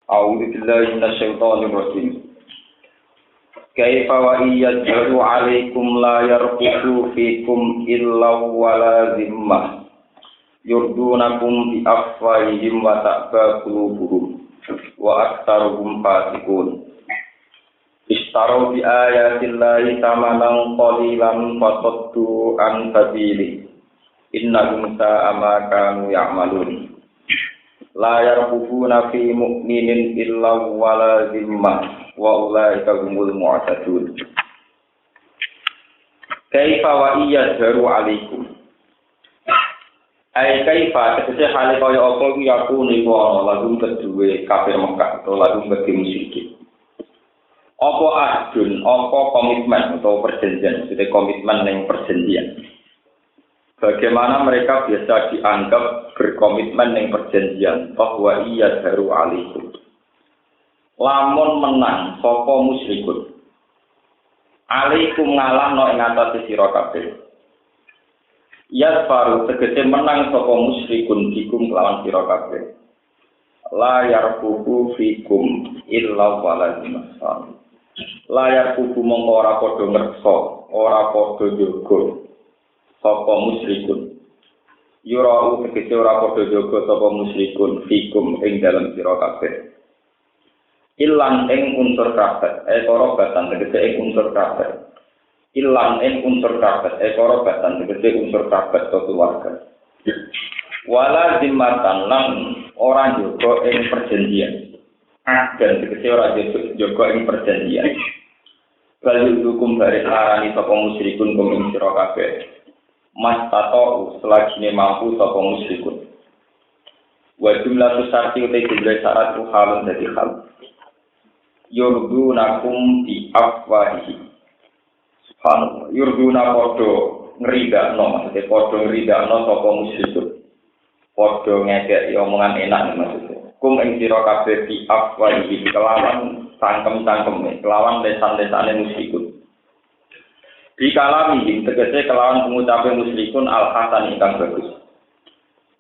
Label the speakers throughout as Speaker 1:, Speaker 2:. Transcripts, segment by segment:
Speaker 1: A'udzu billahi minasyaitonir rajim. Kaifa wa iyadhu 'alaikum la yarqubu fikum illa wala zimmah. Yurdunakum bi afwahihim wa ta'ba qulubuhum wa aktsaruhum fasiqun. Ishtaraw bi ayatillahi thamanan qalilan fasaddu an sabili. Innahum sa'a ma kanu ya'malun. La yarqubuna fi mu'minin illa wala zimmah wa ulaika humul mu'tadun. Kaifa wa iyadharu 'alaikum. Ai kaifa tegese hale kaya apa iki aku niku ana lagu kedue kafir Mekah atau lagu bagi musyrik. Apa ahdun, apa komitmen atau perjanjian, maksudnya komitmen yang perjanjian. Bagaimana mereka biasa dianggap berkomitmen yang perjanjian bahwa iya daru alaikum. Lamun menang sapa musyrikun. Alaikum ngalahno ing atase sira kabeh. Ya faru tegese menang sapa musyrikun dikum kelawan sira kabeh. La yarqubu fikum illa walazim. Layar kubu mongko ora padha ngreksa, ora padha njogo sapa musyrikun. Yurau tegese ora padha njogo sapa musyrikun fikum ing dalem sira kabeh. Ilang ing unsur kabeh, korobatan tegese ing unsur kabeh. Ilang ing unsur kabeh, korobatan tegese unsur kabeh keluarga. Wala zimmatan lan ora njogo ing perjanjian. Dan tegese ora njogo ing perjanjian. Bal hukum bare larani sapa musyrikun kum ing sira kabeh. Mas tato selagine mampu sapa musyrikun. Wa jumlah syarti utai jumlah syarat halun dadi hal. Yurdunakum bi afwahihi. Subhanallah. Yurduna padha ngridakno, maksudnya padha ngridakno sapa musyrikun. Padha ngekeki omongan enak maksudnya. Kum ing sira kabeh bi afwahihi kelawan cangkem-cangkeme, kelawan lesan-lesane musyrikun. Di kalami tegese kelawan pengucape musyrikun al-hasan ingkang bagus.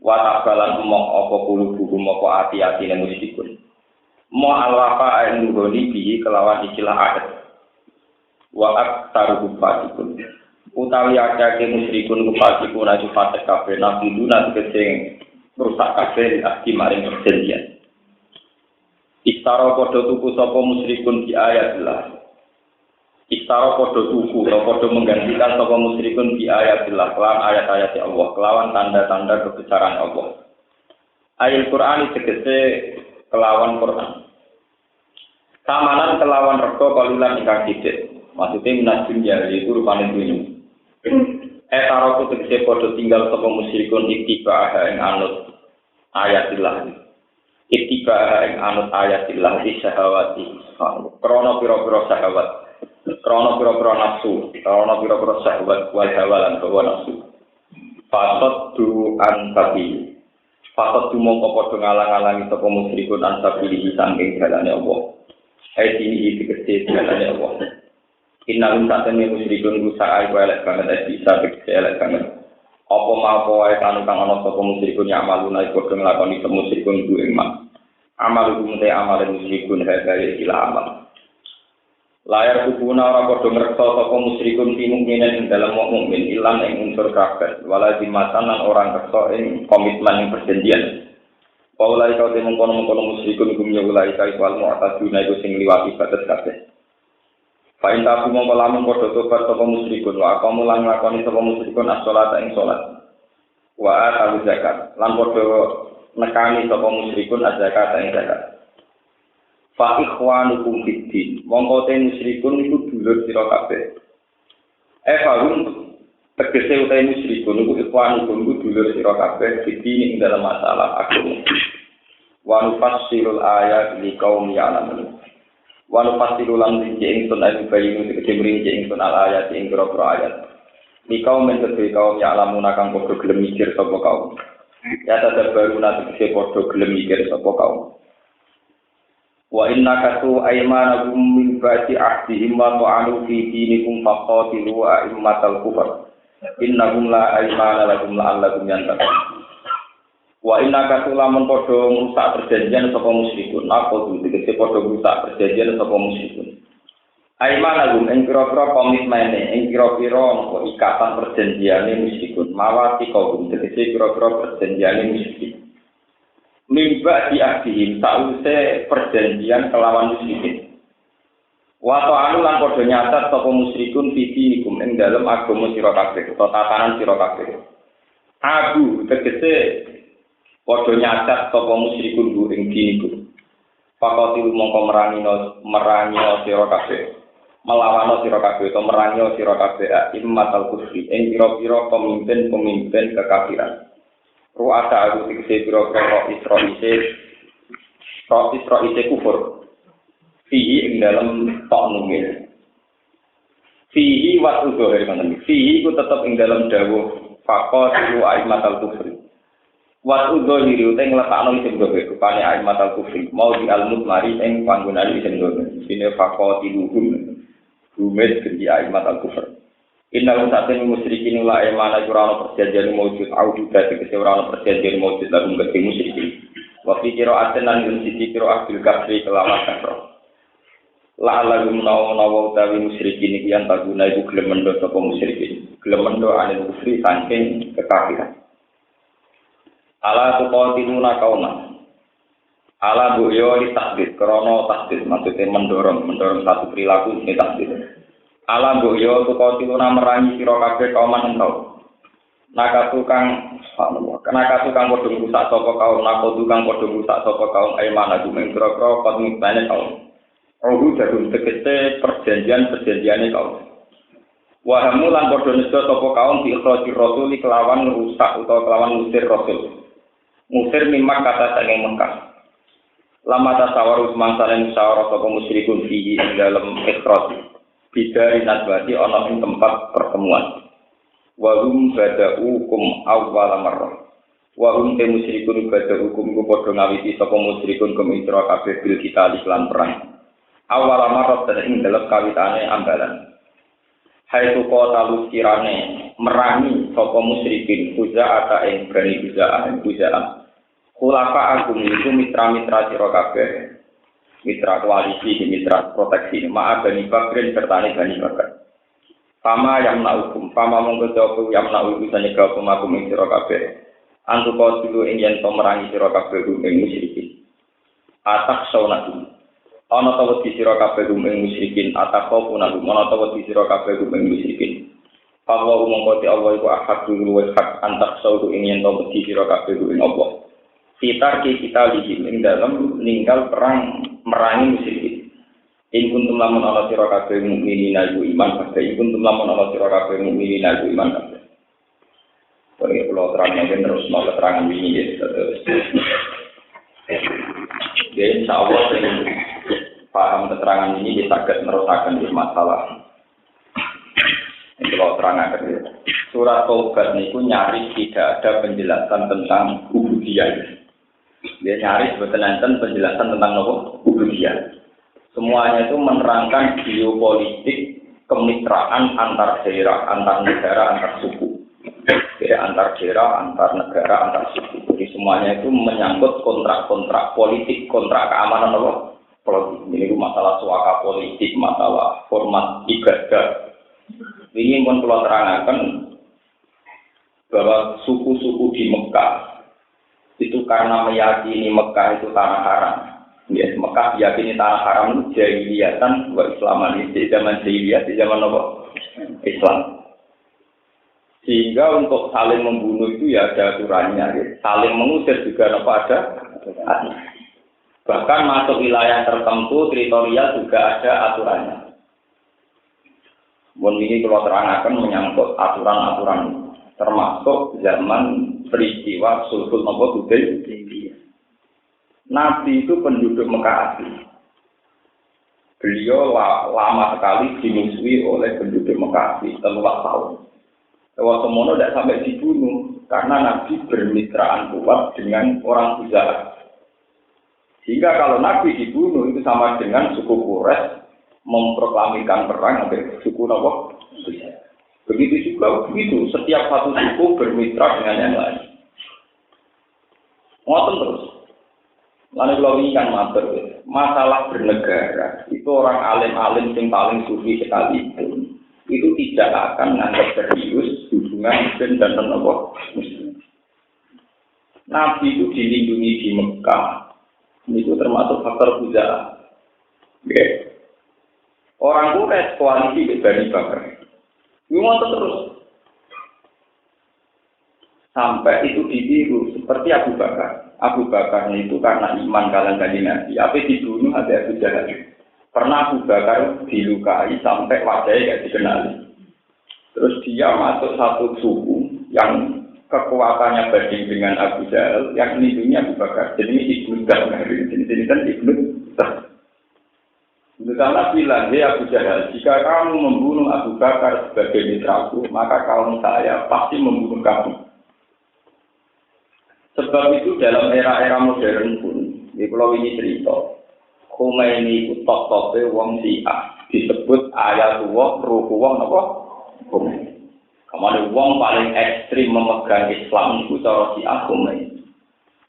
Speaker 1: Wa ta'balan umok apa kulubuhum apa ati-atine musyrikun. Mo al-wafa ing nggoni bihi kelawan ikilah adat. Wa aktaru fasikun. Utawi akeh musyrikun fasikun aju fasik kabeh nabi duna tegese rusak kabeh ahdi maring perjanjian. Istara padha tuku sapa musyrikun di ayatillah. Istara padha tuku atau padha menggantikan sapa musyrikun di ayatillah kelawan ayat-ayat Allah, kelawan tanda-tanda kebesaran Allah. Ayat Quran tegese kelawan Quran. Samanan kelawan rego kalilan ingkang sithik. Maksudnya minas dunya iku rupane dunya. Etaro tegese padha tinggal sapa musyrikun ittiba ing anut ayatillah. Ittiba ing anut ayatillah di syahawati. Krana pira-pira syahawat. Krana pira-pira nafsu, krana pira-pira syahwat wal hawalan hawa nafsu. Fasadu an tabi. Fasadu mongko padha ngalang-alangi sapa musyrikun an tabi saking dalane Allah. Ini dikece dalane Allah. Innahum satene musyrikun rusa'a wa elek banget bisa dikece elek banget. Apa mau wae kang ana sapa musyrikun ya amaluna iku padha nglakoni musyrikun ku iman. Amal umte amal musyrikun hadaya ila amal. Layar kubuna ora padha ngreksa sapa musyrikun fi mukminin ing dalem mukmin ilang ing unsur kabeh wala dimatan lan ora ngreksa ing komitmen ing perjanjian. Paulai kau temu kono musyrikun gumnya ulai kai wal mu'taduna iku sing liwati batas kabeh. Fa in tabu mongko lamun padha tobat sapa musyrikun wa kamu lan nglakoni sapa musyrikun as-shalat ing salat. Wa atu zakat lan padha nekani sapa musyrikun az-zakat ing zakat. Fa ikhwanukum fiddin mongko te musyrikun iku dulur sira kabeh. Fa'um tegese utahe musyrikun iku ikhwanukum iku dulur sira kabeh fiddin ing dalam masalah agama. Wa nufassirul ayat liqaum ya'lamun. Wa nufassiru lan rinci ingsun ayu bayinu tegese rinci ingsun al ayat ing pira-pira ayat. Liqaum men tegese kaum ya'lamun kang padha gelem mikir sapa kaum. Ya tadabbaruna tegese padha gelem mikir sapa kaum. Wa innakasu aymanahum min ba'di ahdihim wa ta'anu fi dinikum faqatilu a'immatal kufar. Innahum la aymana lahum la'allakum yantasun. Wa inna kasulamun padha ngrusak perjanjian sapa musyrikun. Napa dikete padha ngrusak perjanjian sapa musyrikun. Aimana gum ing pira-pira komitmene, ing pira-pira ikatan perjanjiane musyrikun. Mawati kaum dikete pira-pira perjanjiane musyrikun. Mimba diahdihim sause perjanjian kelawan musyrikin. Wa ta'alu lan padha nyatat sapa musyrikun fitinikum ing dalem agama sira kabeh utawa tatanan sira kabeh. Abu tegese padha nyatat sapa musyrikun ku ing diniku. Pakoti mongko merangi sira kabeh. Melawan sira kabeh utawa merangi sira kabeh immatal kufri ing pira-pira pemimpin-pemimpin kekafiran. Ru'asa aku tegese pira-pira Isra'ise kufur. Fihi ing dalam tok nungil. Fihi wat uzohir ngoten. Fihi ku tetep ing dalam dawuh faqat lu aimatal kufri. Wat uzohir ute ngletakno isim dhewe rupane aimatal kufri. Mau di almut mari ing panggonane isim dhewe. Sine faqat luhum. Rumit kendi aimatal kufri. Inna usatin musyrikin la emana jurana perjanjian maujud audu dadi keseurana perjanjian maujud lalu ngeti musyrikin. Wa fi qira'atin lan yusiti qira'atul kafri kelawan kafir. La lagu menawa utawi musyrikin iki yen taguna iku gelem mendo sapa musyrikin. Gelem mendo anil kufri saking kekafiran. Ala tuqatiluna qauma. Ala buyo li takdir krana takdir maksudnya mendorong satu perilaku sing takdir. Ala buyo tuqatiluna merangi sira kabeh kauman engkau. Nakatu kang subhanallah. Nakatu kang padha rusak sapa kaum nakatu kang padha rusak sapa kaum aimana ing kira-kira komitmene kaum. Rohu jagung tegese perjanjian-perjanjiane kaum. Wahamu lan padha nejo sapa kaum di ikhrajir rasul kelawan rusak utawa kelawan ngusir rasul. Ngusir mimak kata saking Mekah. Lama tasawaru semangsane musyawarah sapa musyrikun fihi ing dalem ikhraj. Bidari nadwati ana ing tempat pertemuan. Wa hum bada'ukum awwal marrah. Wa hum musyrikun bada'ukum ku padha ngawiti sapa musyrikun kumitra kabeh bil kita lan perang. Awal amarot dan ing dalam kawitane ambalan. Hai tu kota luskirane merangi sopo musyrikin Huza'ata ing berani Huza'ah. Khulafa agung itu mitra-mitra sira kabeh, mitra koalisi, mitra proteksi. Ma'a Bani Bakrin serta Bani Bakar. Pama yang naukum, pama mongko jopo yang naukum sanyega pemakum ing sira kabeh. Antu kau dulu ing yen to merangi sira kabeh ing musyrikin. Atak saunatu. Ana ta wedi sira kabeh ing musyrikin ataqo punah ana ta wedi sira kabeh ing musyrikin. Pawa umangka ti Allah iku ahad luwes hak antak saudu ing yen to wedi sira kabeh ing Allah. Fitar kita lihim ing dalem ninggal perang merangi musyrikin. Ing kuntum lamun ana sira kabeh mukminin iku iman kabeh. Ing kuntum lamun ana sira kabeh mukminin iku iman kabeh. Pergi pulau terangnya terus mau keterangan ini ya terus. Jadi insya Allah paham keterangan ini kita akan merusakan masalah. Ini kalau terangkan surat Taubat niku nyaris tidak ada penjelasan tentang ubudiyah. Dia nyaris bertentangan penjelasan tentang ubudiyah. Semuanya itu menerangkan geopolitik kemitraan antar daerah, antar negara, antar suku. Ya, antar daerah, antar negara, antar suku. Jadi semuanya itu menyangkut kontrak-kontrak politik, kontrak keamanan politik. Ini masalah suaka politik, masalah format ibadah. Ini pun perlu terangkan bahwa suku-suku di Mekah itu karena meyakini Mekah itu tanah haram. Ya, Mekah diyakini tanah haram itu jahiliyatan wa Islaman. Di zaman jahiliyah, di zaman Islam. Sehingga untuk saling membunuh itu ya ada aturannya, ya. Saling mengusir juga ada. Bahkan masuk wilayah tertentu, teritorial juga ada aturannya. Ini kalau terangkan menyangkut aturan-aturan, termasuk zaman peristiwa Sulhul Hudaybiyah. Nabi itu penduduk Mekah asli. Beliau lama sekali dimusuhi oleh penduduk Mekah asli, 13 tahun. Bahwa semono tidak sampai dibunuh karena Nabi bermitraan kuat dengan orang Huza'ah. Sehingga kalau Nabi dibunuh itu sama dengan suku Quraisy memproklamikan perang dengan suku Huza'ah. Begitu juga begitu, setiap satu suku bermitra dengan yang lain. Ngoten terus. Lalu kalau ini kan matur, masalah bernegara itu orang alim-alim yang paling sufi sekalipun itu tidak akan menganggap serius hubungan Muslim dan Muslim. Nabi itu dilindungi di Mekah, itu termasuk faktor budaya. Okay. Orang Quraisy koalisi Bani Bakar, gimana terus sampai itu ditiru seperti Abu Bakar. Abu Bakar itu karena iman kalian kanjeng Nabi, apa dibunuh ada Abu Jahal. Pernah Abu Bakar dilukai sampai wajahnya tidak dikenali. Terus dia masuk satu suku yang kekuatannya banding dengan Abu Jahal, yang lindungi Abu Bakar. Jadi ini Ibnu Dah, ini kan Ibnu Dah. Karena bilang, hei Abu Jahal, jika kamu membunuh Abu Bakar sebagai mitraku, maka kaum saya pasti membunuh kamu. Sebab itu dalam era-era modern pun, di pulau ini cerita, Khomeini itu top-topnya wong Syiah, disebut ayatullah, ruhullah, apa? Khomeini. Kemudian wong paling ekstrim memegang Islam itu cara Syiah Khomeini.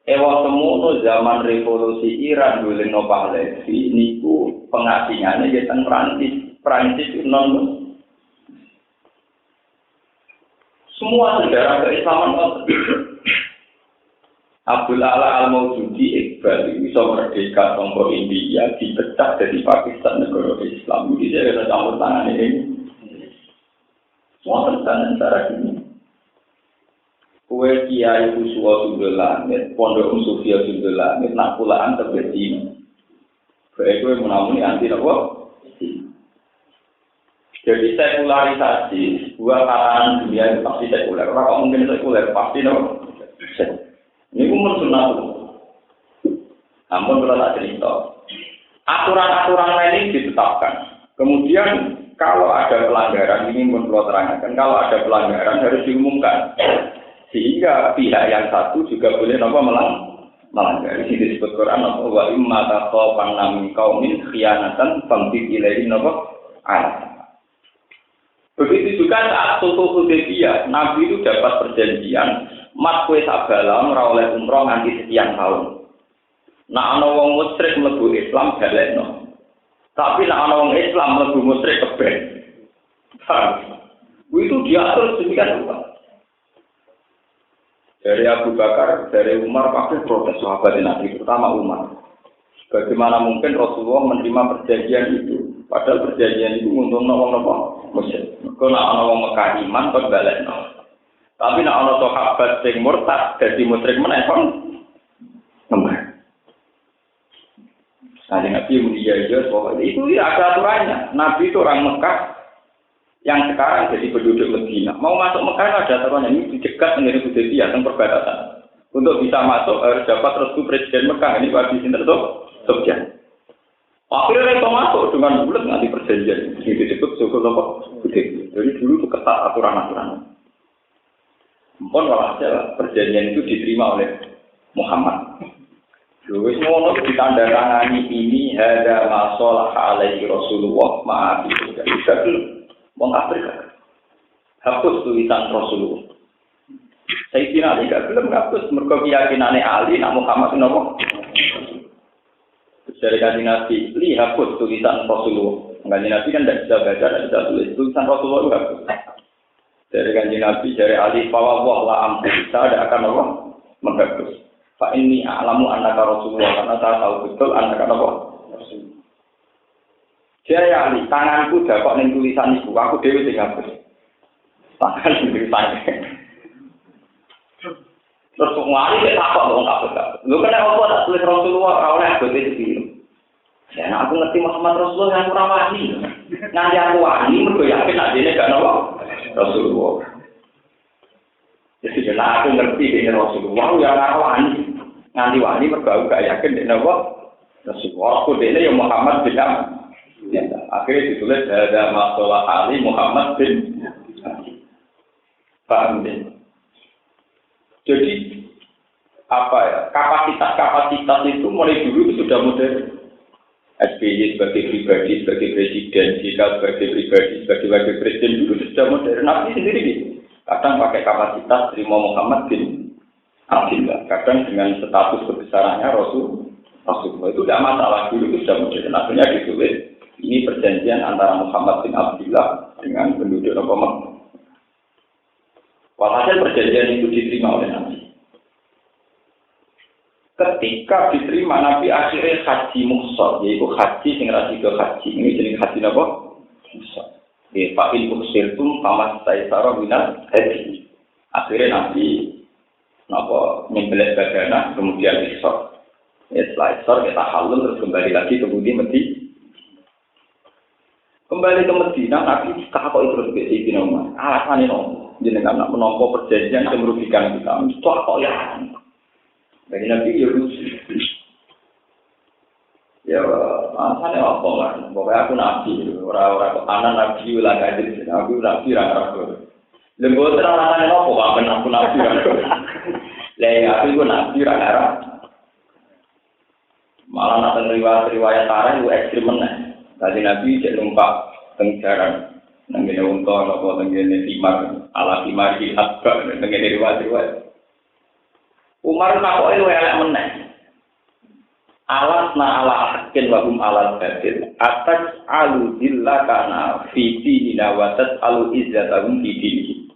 Speaker 1: Ewa semua zaman revolusi Iran dulu no Pahlavi, niku pengasingannya di Prancis itu non. Semua sejarah keislaman Abdul Ala Al-Maududi Iqbal bisa merdeka sangka India dipecah dari Pakistan negara Islam. Jadi dia ada campur tangan ini. Semua tertanam cara ini. Kue Kiai Uswa Sunda Langit, Pondok Sufia Sunda Langit, nak pulaan terjadi. Kue menamuni anti apa? Jadi sekularisasi, sebuah kalangan dunia itu pasti sekuler. Orang mungkin sekuler pasti no. Ini umur sunnah. Namun kalau tak cerita, aturan-aturan lain ini ditetapkan. Kemudian kalau ada pelanggaran, ini pun perlu terangkan. Kalau ada pelanggaran harus diumumkan, sehingga pihak yang satu juga boleh melanggar. Ini disebut Quran wa imma taqafanna min qaumin khiyanatan famtik ilaihi ala. Begitu juga saat Sulh Hudaybiyah, Nabi itu dapat perjanjian. Mat kue sabalam ora oleh umroh nganti sekian tahun. Nak ana wong musyrik mlebu Islam balekno. Tapi nak ana wong Islam mlebu musyrik keben. Itu diatur sedemikian rupa. Dari Abu Bakar, dari Umar pakai protes sahabat Nabi, terutama Umar. Bagaimana mungkin Rasulullah menerima perjanjian itu? Padahal perjanjian itu untuk wong musyrik. Kok nak ana wong Mekah iman kok balekno. Tapi nak ana sahabat sing murtad dadi musyrik meneh kon nembah. Jadi Nabi mulia bahwa itu ada aturannya. Nabi itu orang Mekah yang sekarang jadi penduduk Medina. Mau masuk Mekah ada aturannya, ini dicegat menjadi Hudaybiyah tentang perbatasan. Untuk bisa masuk harus dapat restu Presiden Mekah. Ini Pak Sinten Sofyan. Akhirnya mereka masuk dengan bulat nanti perjanjian. Ini disebut suku Hudaybiyah. Jadi dulu itu ketat aturan-aturan. Mpun walhasil perjanjian itu diterima oleh Muhammad. Wis ngono ditandatangani ini ada masalah alaihi Rasulullah maaf itu tidak wong Afrika. Hapus tulisan Rasulullah. Saya kira tidak belum hapus mergo keyakinane Ali nak Muhammad nopo. Dari kanjeng Nabi, hapus tulisan Rasulullah. Kanjeng Nabi kan tidak bisa baca, tidak bisa tulis tulisan Rasulullah itu hapus. Dari kanjeng Nabi, dari Ali, fawwah la amri, saya tidak akan apa? Menghapus. Pak ini alamu annaka Rasulullah, karena saya tahu betul annaka apa? Rasulullah. Dia Ali, tanganku dapat ning tulisan itu, aku dewe sing hapus. Tangan sendiri saya. Terus ngari dia takut dong hapus. Lu kena apa tak tulis Rasulullah, ora oleh bote iki. Ya aku ngerti Muhammad Rasulullah yang kurang wani. Nanti aku wani mergo yakin nek dene gak napa? Rasulullah. Jadi jelas aku ngerti ini Rasulullah yang wani. Nanti wani mergo gak yakin dene napa? Rasulullah. Aku dene ya Muhammad bin ya, akhirnya ditulis ada masalah Ali Muhammad bin paham deh. Jadi apa ya? Kapasitas itu mulai dulu itu sudah modern. SBY sebagai pribadi, sebagai presiden, JK sebagai pribadi, sebagai wakil presiden dulu sudah modern. Nabi sendiri gitu. Kadang pakai kapasitas terima Muhammad bin Abdillah. Kadang dengan status kebesarannya Rasulullah itu tidak masalah, dulu itu sudah modern. Akhirnya ditulis ini perjanjian antara Muhammad bin Abdillah dengan penduduk Mekah. Walhasil perjanjian itu diterima oleh Nabi. Ketika diterima Nabi akhirnya haji muhsar, yaitu haji sing ra sida haji. Ini jenis haji napa? Muhsar. Di fa'il kusirtum famas saisara minal haji. Akhirnya Nabi napa nyembelih badana kemudian isor. Ya setelah isor kita halal terus kembali lagi ke Budi Medina. Kembali ke Medina Nabi takoki terus ke Sayyidina Umar. Alasane nopo? Jenengan nak menampa perjanjian yang merugikan kita. Itu kok ya? Dari Nabi ya lucu. Ya, alasannya apa kan? Pokoknya aku Nabi, orang-orang ketanan Nabi ulah kadir, Nabi Nabi rakyat. Lembaga terang-terangan apa? Bahkan aku Nabi rakyat. Lagi aku itu Nabi rakyat. Malah nak riwayat tarikh itu ekstrim meneh. Tadi Nabi cek numpak tenggaran, nenggene unta, nopo nenggene timar, ala timar di atba, nenggene riwayat. Umar takoke luwih elek meneh. Alas na ala hakin wa hum ala batil. Atas alu dilla kana fi dinina wa tasalu izzatahum fi dinihi.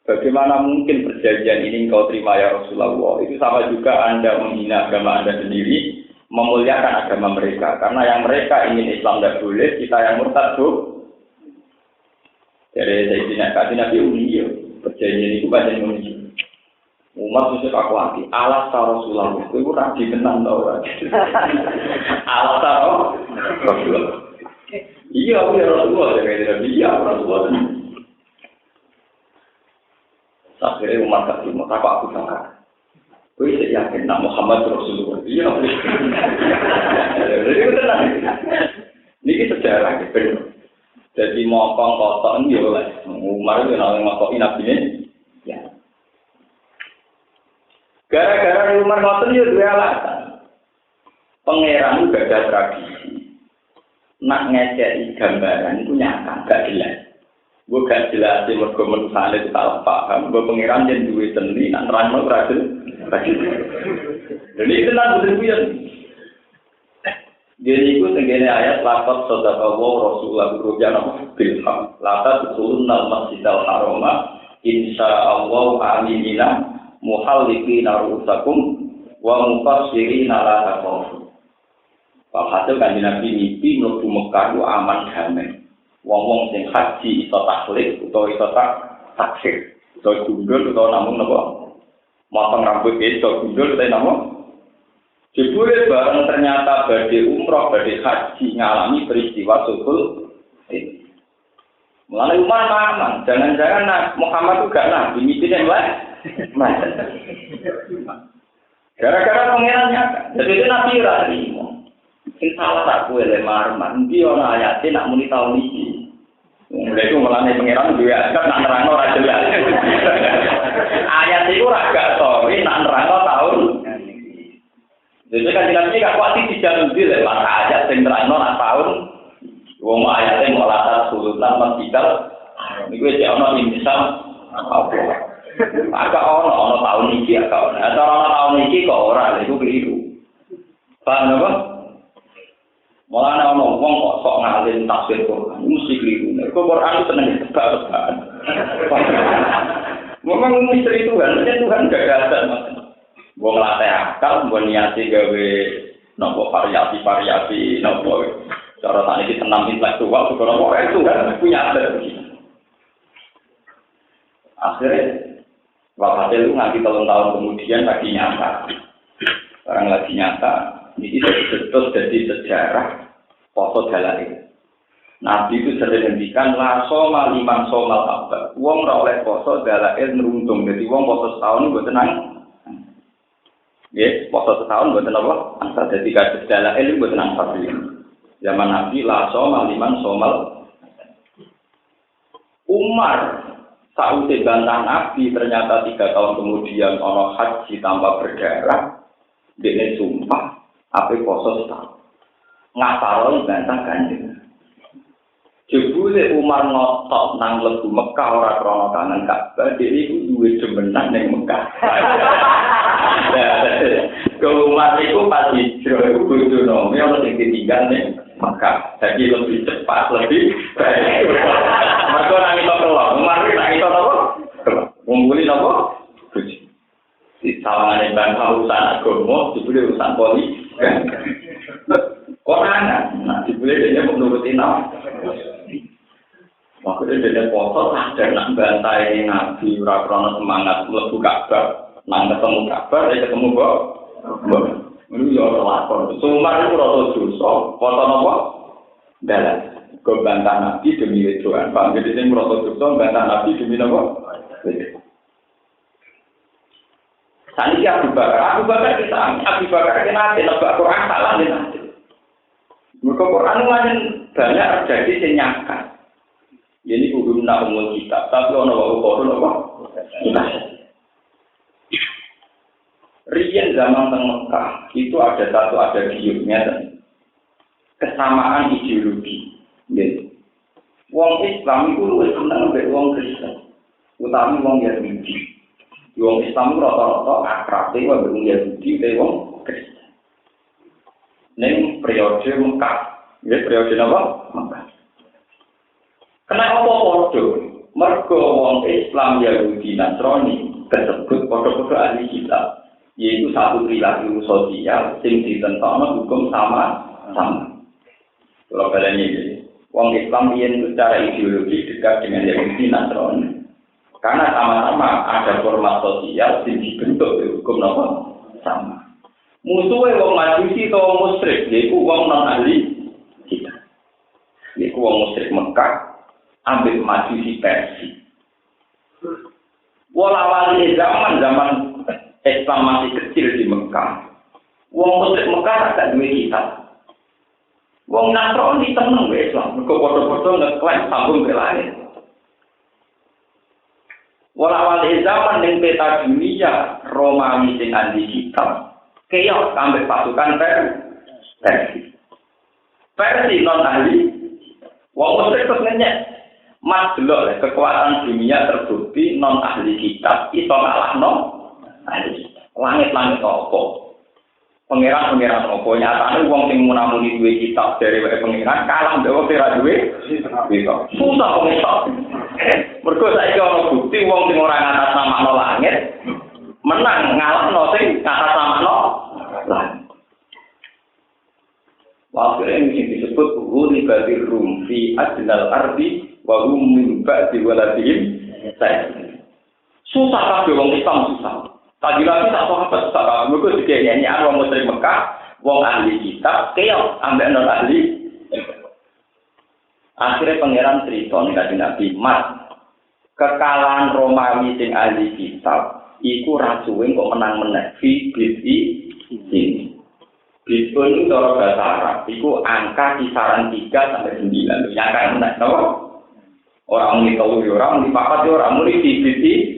Speaker 1: Bagaimana mungkin perjanjian ini engkau terima ya Rasulullah? Itu sama juga Anda menghina agama Anda sendiri, memuliakan agama mereka. Karena yang mereka ingin Islam tidak boleh, kita yang murtad tuh. Jadi saya tidak Nabi Uni, perjanjian itu banyak Uni. Umar susah aku hati. Alas Rasulullah itu rapi tenang tau rapi. Alas Rasulullah. Iya, Rasulullah. Iya, Rasulullah. Akhirnya Umar tak terima. Tak aku sangka. Kau yakin nak Muhammad Rasulullah. Iya. Jadi tenang. Ini sejarah gitu. Jadi mokong kotor ini oleh Umar itu yang ngotokin Nabi ini. Ya. Gara-gara Umar ngoten yo duwe alasan. Pangeran juga ada tradisi. Nak ngeceki gambaran itu nyata, gak jelas. Gue gak jelas mergo menusane itu tak paham. Gue pangeran yen duwe seni nak nerangno ora jelas. Jadi itu nang bener-bener. Jadi itu tenggene ayat lafaz sadaqallahu Rasulullah rujana bil haq. Lafaz turunal masjidal harama insyaallah aminina muhalliqina ru'usakum wa mufassirina la taqafu. Walhasil kanjeng Nabi mimpi mlebu Mekah ku aman damai. Wong-wong sing haji iso taklid utawa iso taksir. Iso gundul utawa namung napa? Motong rambut iso gundul utawa namung. Jebule bareng ternyata badhe umroh, badhe haji ngalami peristiwa sukul. Mulane Umar aman, jangan-jangan Muhammad itu gak nabi mimpinya gara-gara pengirannya jadi itu Nabi Rahim sing salah tak kue lemarman dia orang ayatnya nak muni tahun ini mulai itu melani pengiran juga nak nerang orang jelas ayat itu raga sorry nak nerang tahun jadi kan Nabi gak kuat di jalan dia lewat ayat yang nerang tahun wong ayatnya mau latar sultan masjidal ini gue jangan intisam apa agak ono tahun ini agak ono. Atau orang tahun ini kok orang itu keliru. Paham apa? Malah ono wong kok sok ngalim tafsir Quran, mesti keliru. Quran itu tenang tebak-tebakan. Memang misteri Tuhan, Tuhan gak ada mas. Wong latih akal, wong niati gawe nopo variasi nopo. Cara tadi kita tenang intelektual, sebenarnya itu kan punya ada. Akhirnya Walhasil itu nanti tahun kemudian lagi nyata. Sekarang lagi nyata, ini terus jadi sejarah poso dalail. Nabi itu sering ngendikan la soma liman somal abad. Wong ora oleh poso dalail neruntung. Jadi wong poso setahun mboten nang. Nggih, poso setahun mboten apa? Asal dadi kados dalail mboten nang fadil. Zaman Nabi la soma liman somal. Umar sausé bantah Nabi ternyata 3 tahun kemudian ono haji tanpa berdarah, dene sumpah ape poso setahun. Ngapalon bantah Kanjeng. Jebule Umar ngotot nang lebu Mekah ora krana kangen Ka'bah, dhewe iku duwe demenan ning Mekah. Kalau umat itu pas hijrah itu butuh nomi orang yang ditinggal nih maka jadi lebih cepat lebih baik. Mereka nangis tolong, umat itu nangis tolong, ngumpulin apa? Di sawangan bangsa urusan agama, dibeli urusan politik. Orang nah dibeli dia menuruti nama. Maksudnya dia foto sadar nak bantai nabi ora-ora semangat mlebu Ka'bah, nang ketemu Ka'bah, dia ketemu kok. Ini ya lapor. Sumar itu rasa dosa, foto napa? Dalan. Kok bantah nabi demi wedoan. Pak jadi sing rasa dosa bantah nabi demi napa? Saniki Abu Bakar kita Abu Bakar kena nebak Quran salah nanti. Mergo Quran lan banyak terjadi sing nyangka. Ini kudu nak umum kitab, tapi ono wae kono apa? Riyen zaman teng Mekah itu ada giurnya kesamaan ideologi. Nggih. Wong Islam iku luwih seneng mbek wong Kristen. Utami wong Yahudi. Wong Islam rata-rata akrabe mbek wong Yahudi utawa wong Kristen. Ning periode Mekah, nggih periode napa? Mekah. Kenapa podo? Mergo wong Islam Yahudi Nasrani tersebut podo-podo ahli kitab, yaitu satu perilaku sosial sing ditentokno hukum sama. Kalau kalian ini, wong Islam yang secara ideologi dekat dengan Yahudi Nasrani, karena sama-sama ada format sosial sing dibentuk hukum sama. Musuhnya wong Majusi atau musyrik, yaitu wong non ahli kitab, yaitu wong musyrik Mekah. Ambil Majusi Persia. Walau zaman Islam masih kecil di Mekah, wong musyrik Mekah tak duwe kitab. Wong Nasrani seneng wae Islam, mergo padha-padha ngeklaim sambung ke langit. Walau zaman ning peta dunia Romawi sing ahli kitab, keok ambek pasukan Persia. Persia non ahli, wong musyrik terus ngenyek. Mas delok kekuatan dunia terbukti non ahli kitab iso ngalahno ahli kitab. Langit-langit apa? Pangeran apa? Nyatane wong sing munamuni duwe kitab dari wae pangeran kalah mbek wong ora duwe kitab. Susah wong iso. Mergo saiki ana bukti wong sing ora ngatas namakno langit menang ngalahno sing ngatas namakno langit. Waktu ini disebut Huli Badir Rum fi Adnal Ardi wa hum min ba'di waladihim susah kabeh wong Islam susah. Tadi lagi tak sahabat susah. Mergo dikene wong musyrik Mekah, wong ahli kitab, keok ambek non ahli. Akhirnya pangeran cerita nek Nabi Mat kekalahan Romawi sing ahli kitab iku rasuwe kok menang-menang fi bid'i ini. Bid'un itu cara bahasa Arab iku angka kisaran 3 sampai 9. Yang kan menang napa? Orang muni telu yo ora, muni papat yo ora, muni siji.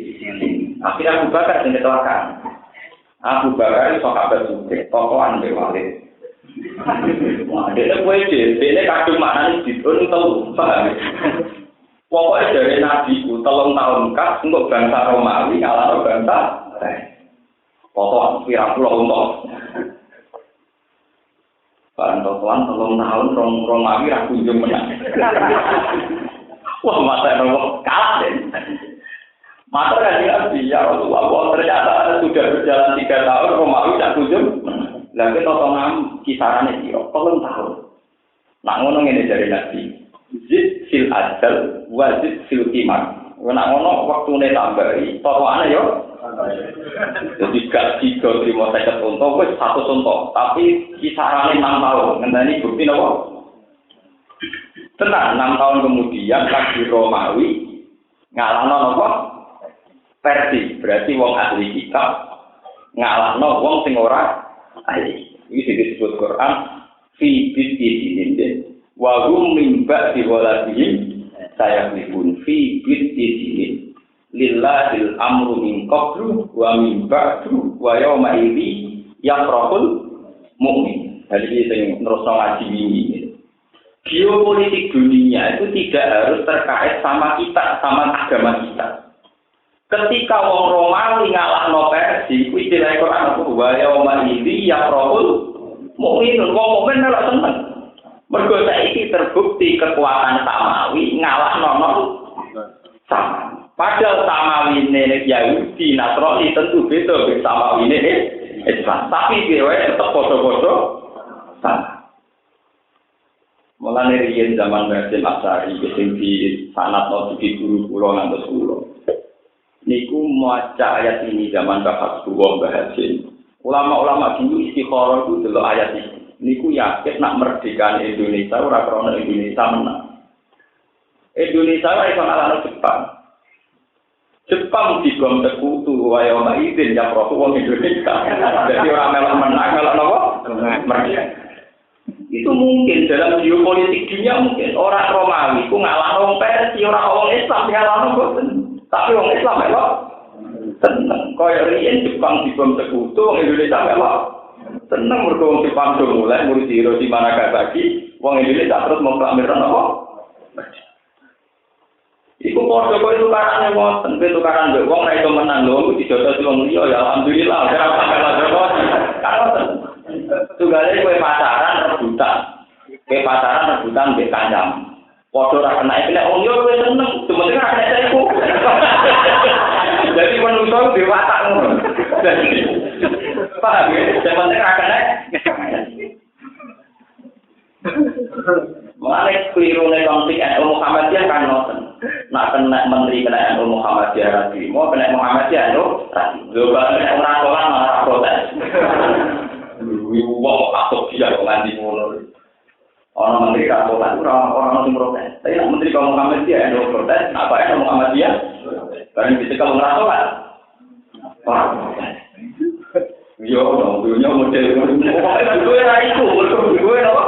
Speaker 1: Akhirnya Abu Bakar sing kecelakaan. Abu Bakar iso kabeh suke, tokoan mbek Walid. Wah, dia kowe dhewe kadung maknane dipun telu, paham. Pokoke dari Nabi ku 3 tahun kas untuk bangsa Romawi ngalahno bangsa. Pokoke pirang puluh untung. Barang tokoan 3 tahun Romawi ra kunjung menang. Wah, masa nomor kalah deh. Masa Nabi ya Rasulullah, ternyata sudah berjalan 3 tahun, Romawi tak kunjung. Lagi totongan kisarannya sih, 3 tahun. Nak ngono ngene dari Nabi. Zid fil ajal, wazid fil qimar. Nak ngono waktune tambahi, totoane yo. Jadi gak 3 terima 50 unta, wis 100 unta. Tapi kisarannya 6 tahun. Ngenteni bukti napa? Tenang, 6 tahun kemudian lagi Romawi ngalahno napa? Persia. Berarti wong ahli kitab ngalahno wong sing ora ahli. Iki disebut Quran fi bid'in wa hum min ba'di waladihim sayaqlibun fi bid'in lillahil amru min qablu wa min ba'du wa yawma idzi yafrahul mu'min. Jadi sing nerusno ngaji ini. Geopolitik dunia itu tidak harus terkait sama kita, sama agama kita. Ketika wong Romawi ngalahno Persia, kuwi istilah Quran apa wa yauma idzi yafrahul mukminun. Wong mukmin malah seneng. Mergo saiki terbukti kekuatan Samawi ngalahno sama. Padahal Samawine Yahudi Nasrani tentu beda dengan Samawine Islam. Tapi dhewe tetep padha-padha sama. Mulane riyen zaman Basim Asari sing di sanatno di guru kula ngantos kula. Niku maca ayat ini zaman Bapak Suwon Bahasin. Ulama-ulama dulu istikharah itu delok ayat ini. Niku yakin nak merdekakan Indonesia ora krana Indonesia menang. Indonesia ora iso ngalahno Jepang. Jepang digom sekutu wae ana izin ya pro wong Indonesia. Jadi ora melok menang melok napa? Merdeka. Itu mungkin dalam geopolitik dunia mungkin orang Romawi ku ngalahno wong Persia, ora wong Islam ngalahno boten. Tapi orang Islam melok seneng. Kaya riyen Jepang dibom sekutu, orang Indonesia melok seneng mergo wong Jepang do mulai ngurusi Hiroshima Nagasaki, wong Indonesia terus memproklamirkan apa? Iku padha kaya tukarane wonten, tukaran mbek wong ra iso menang lho, dijotos wong liya ya alhamdulillah, ora sampe lha kok. Kan tugale kowe pacaran rebutan. Kowe pacaran rebutan mbek kancam. Padha ora kena wong yo kowe seneng, sementing ora kena iku. Jadi menungso dewatak ngono. Paham ya? Sementing ora kena. Mulai kelirune konflik NU Muhammadiyah kan ngoten. Nak kena menteri kena NU Muhammadiyah ra trimo, kena Muhammadiyah lho ra. Lho kena ora kolan malah protes. Wong asok dia nganti ngono. Orang menteri rakyat orang sing protes. Tapi nak menteri kaum Muhammadiyah NU protes, apa NU Muhammadiyah? Barang bisa kaum rakyat. Wah. Yo, dunia model ngono. Gue ra iku, gue apa?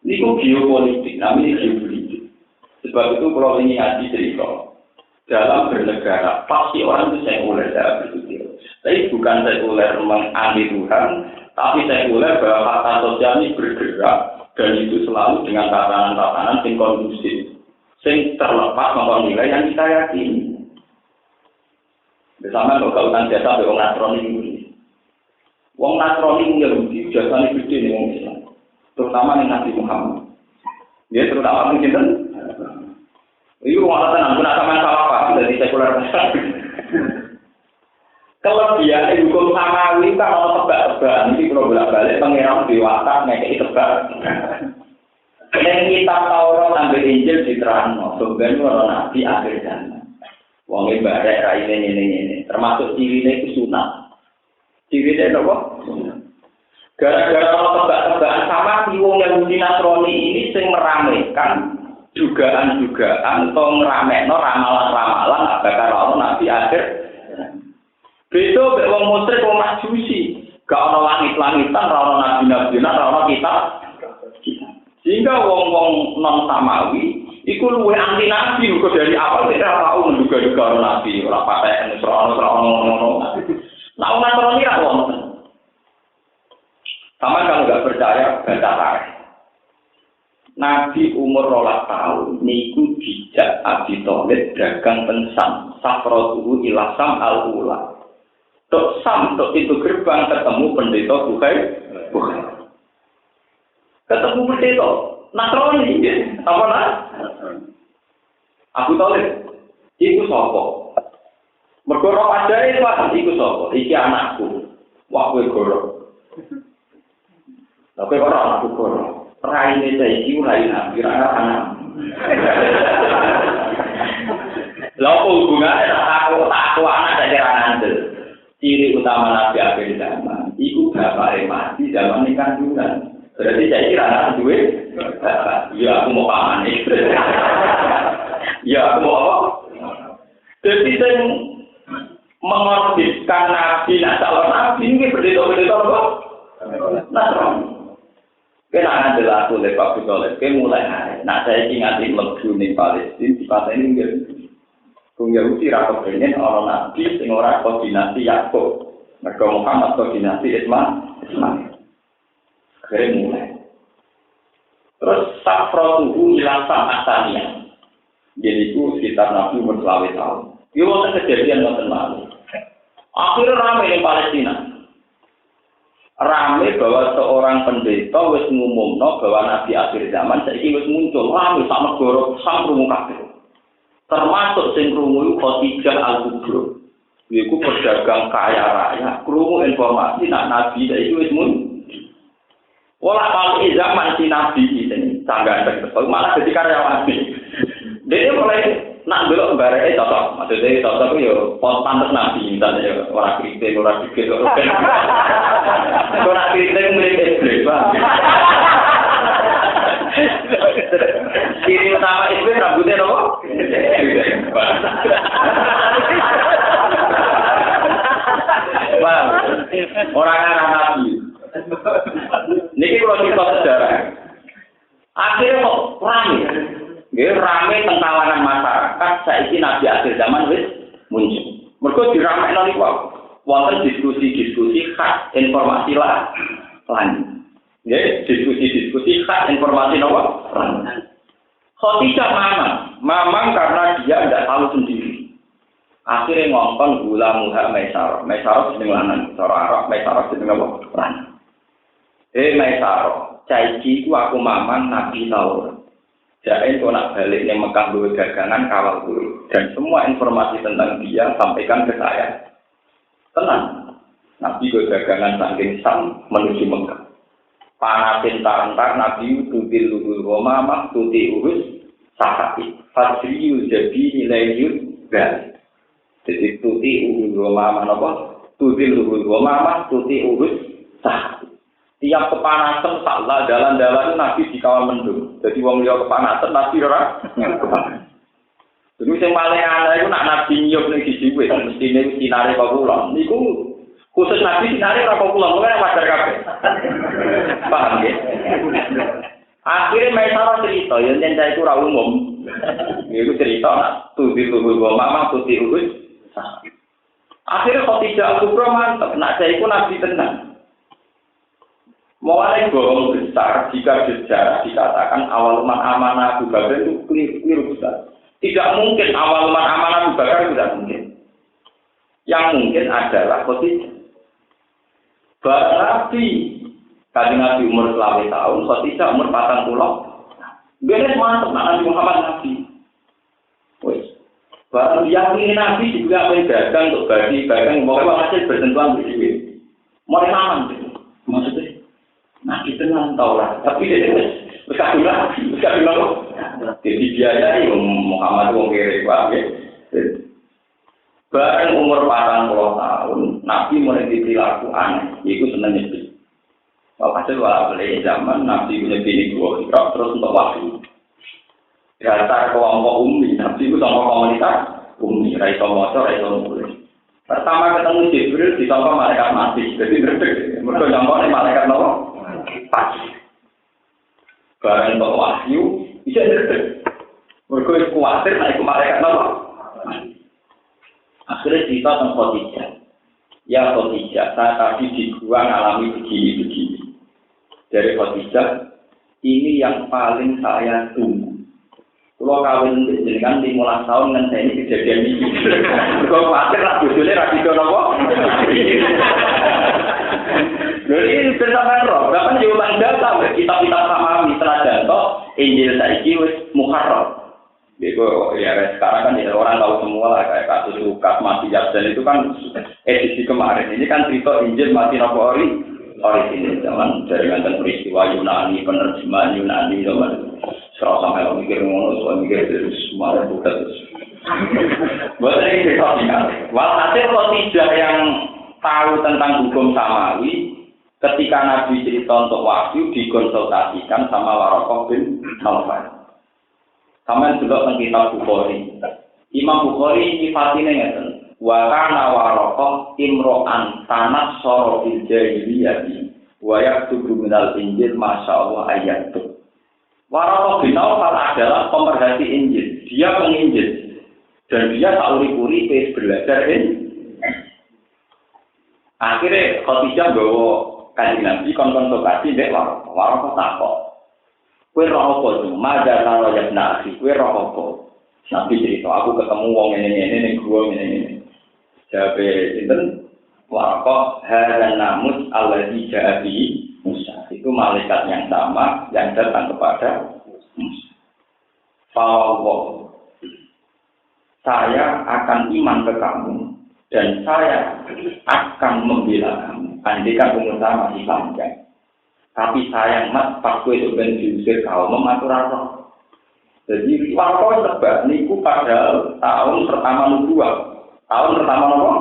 Speaker 1: Niku geopolitik, namanya geopolitik. Sebab itu kalau ini hati cerita dalam bernegara, pasti orang itu sekuler dalam berpikir. Tapi bukan sekuler menganti Tuhan, tapi sekuler bahwa kata sosial ini bergerak dan itu selalu dengan tatanan-tatanan yang kondusif, yang terlepas maupun nilai yang kita yakini. Bersama kegautan jasa dengan Nasrani ini. Wong Nasrani Yahudi jasanya gede nih wong Islam. Terutama nih Nabi Muhammad. Dia terutama mungkin kan. Itu malah tenang, guna sama salah pasti dari sekuler. Kelebihan hukum Samawi kan orang tebak-tebakan ini kalau bolak-balik pengiram diwakaf ngekei tebak. Yang kita Taurat ambil Injil diterangno, sebenarnya orang Nabi akhir zaman. Wong ibarat ra ini, termasuk cirine itu sunat. Cirine apa? Gara-gara kalau tebak-tebakan sama si wong Yahudi Nasrani ini sing meramaikan dugaan-dugaan atau ngeramekno ramalan-ramalan bakal ana nabi akhir. Beda mek wong musyrik wong majusi, gak ana langit-langitan, ora ana nabi-nabinan, ora ana kitab. Sehingga wong-wong non Samawi iku luwih anti nabi kok dari awal kita tau menduga-duga nabi, ora patek ngono. Nah, wong Nasrani ra wonten. Sama kalau nggak percaya baca tarikh. Nabi umur 12 tahun niku dijak Abi Thalib dagang pensam safrotuhu ilasam al-ula. Tok sam tok itu gerbang ketemu pendeta Bukhari. Ketemu pendeta Nasrani apa nak? Abu Thalib iku sapa? Mergo ro ajare iku sapa? Iki anakku. Wah kowe goro. Tapi orang aku kor, rai ini saya kiu rai nabi anak. Lalu hubungannya aku anak dari andel. Ciri utama nabi akhir zaman, ibu bapak mati zaman ini kandungan. Berarti saya kira anak duit. Ya aku mau paman nih. Ya aku mau apa? Jadi saya mengorbitkan nabi, calon nabi ini berdeta apa? Nasrani. Kenangan jelas oleh Pak Bukhari, mulai hari. Nah saya ingat di Mekah di Palestina, di pasal ini Kung Yahudi rakot ini orang Nabi, sing ora koordinasi Yakub, mereka Muhammad koordinasi Ismail. Akhirnya mulai. Terus safrotuhu ilasam asaniya. Jadi itu sekitar Nabi umur 20 tahun. Itu waktu kejadian waktu lalu. Akhirnya ramai di Palestina. Ramai bahwa seorang pendeta wis ngumumno bahwa Nabi akhir zaman saiki wis muncul. Ramai sama negara sam krungu kabeh. Termasuk sing krungu Khadijah Al-Kubra. Iku pedagang kaya raya, krungu informasi nak Nabi saiki wis muncul. Wala kali zaman si Nabi ini sangat terkenal malah jadi karyawan. Dia mulai nak belok bareke cocok. Maksudnya cocok itu ya pantes Nabi misalnya ya orang kritik orang dikit orang kritik mirip iblis Pak. Ciri utama iblis rambutnya apa? Wah, orang arah Nabi. Niki kalau cerita sejarah. Akhirnya kok ramai. Nggih rame teng kalangan masyarakat saiki Nabi akhir zaman wis muncul. Mergo diramekno niku wonten diskusi-diskusi khas informasi lah. Lan nggih diskusi-diskusi khas informasi napa? Khadijah mamang karena dia tidak tahu sendiri. Akhirnya ngomong gula muha Maisarah. Maisarah jeneng lanang, cara Arab Maisarah jeneng apa? Lanang. Maisarah, saiki ku aku mamang Nabi tau. Jadi, kalau nak balik yang Mekah dua dagangan kawal dulu. Dan semua informasi tentang dia sampaikan ke saya. Tenang. Nabi dua dagangan saking Sam menuju Mekah. Panasin tarantar Nabi tutil luhul goma tuti urus sahati. Fadriyu jadi nilai yud balik. Jadi tuti luhul goma apa? Tutil luhul goma tuti urus sahati. Tiap kepanasan salah jalan-jalan Nabi dikawal mendung. Jadi wong liya kepanasan Nabi ora kepanasan. Terus yang paling aneh itu nak Nabi nyup ning siji wit mestine sinare kok kula. Niku khusus Nabi sinare ora kok kula, ora wajar kabeh. Paham nggih? Akhirnya Maisarah cerita, yang saya itu ora umum. Itu cerita tuti luhur mama tuti urus. Akhirnya Khadijah Al-Kubra mantep, nak saya itu Nabi tenang. Mulai bohong besar jika sejarah dikatakan awal umat amanah Abu Bakar itu keliru besar. Tidak mungkin awal umat amanah Abu Bakar tidak mungkin. Yang mungkin adalah Khadijah. Barang Nabi, Kanjeng Nabi umur 20 tahun, Khadijah umur 40. Beres mantap Nabi Muhammad Nabi. Wes. Barang yang Nabi juga dagang untuk bagi pokoknya hasil bersentuhan begini. Mulai aman maksudnya. Nah kita nggak tahu lah, tapi dia berkabung jadi biaya Muhammad wong kiri ya. Bareng umur 40 tahun, Nabi mulai diperilaku aneh, itu senang nyepi. Hasil walaupun zaman Nabi punya bini dua, terus untuk wahyu. Dasar kelompok ummi, Nabi itu kelompok komunitas ummi, raiso motor, raiso nulis. Pertama ketemu Jibril di contoh malaikat mati, jadi berdek. Mereka contohnya malaikat nopo. Pasti. Barang untuk wahyu bisa berdek. Mereka khawatir naik ke malaikat nopo. Akhirnya cerita tentang Khadijah. Ya Khadijah, saya tadi di gua ngalami begini-begini. Dari Khadijah, ini yang paling saya tunggu. Kalau kawin dengan 15 tahun dan saya ini kejadian ini. Kalau khawatir lah, bujurnya radikal apa? Jadi bersama roh, bahkan diulang data, kitab-kitab Samawi setelah jatuh, Injil saiki wis Muharram. Itu ya sekarang kan ya, orang tahu semua lah kayak kasus Lukas mati dan itu kan edisi kemarin. Ini kan cerita Injil mati ori ini zaman jaringan peristiwa Yunani, penerjemahan Yunani zaman. Serau sampai lo mikir ngono, soal mikir terus semua bukan terus. Buat ini cerita singkat. Walhasil Khadijah yang tahu tentang hukum Samawi, ketika Nabi cerita untuk wahyu dikonsultasikan sama Waraqah bin Naufal. Sama juga tentang kitab Bukhari. Imam Bukhari nyifatine ngeten. Wa kana Waraqah imro'an tanat soro fil jahiliyah wa yaktubu minal Injil masyaallah ayat. Waraqah bin Naufal adalah pemerhati Injil. Dia penginjil. Dan dia tak uri-uri belajar Injil. Akhirnya Khadijah bawa Kanjeng Nabi konsultasi mbek Waraqah takok. Kowe roh apa to? Madza karo ya nasi, kowe roh apa? Nabi cerita, aku ketemu wong ini ning gua ini. Jabe sinten? Warqa hadan namus alladzi ja'a bi Musa. Itu malaikat yang sama yang datang kepada Musa. Fawwah. Saya akan iman ke kamu dan saya akan membela kamu. Andaikan pengusaha masih panjang. Tapi sayang mas, pas gue itu ben diusir kaum mematur rasa. Jadi warga sebab niku pada tahun pertama nubuah. Tahun pertama nopo?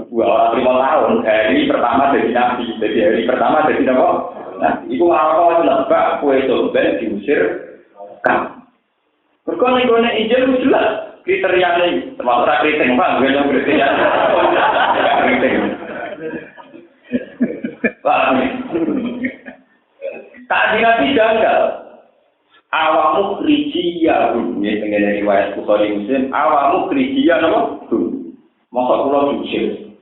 Speaker 1: 2 tahun hari pertama dari nabi. Jadi hari pertama dari nopo? Nah, iku warga sebab gue itu ben diusir kaum. Berkone gone Injil jelas kriteriane termasuk kriteria Pak, gue yang kriteria. Paham? Tak nabi janggal. Awamu krijiya ini dengan riwayat Bukhari Muslim. Awamu krijiya nama? Masa pulau jujur.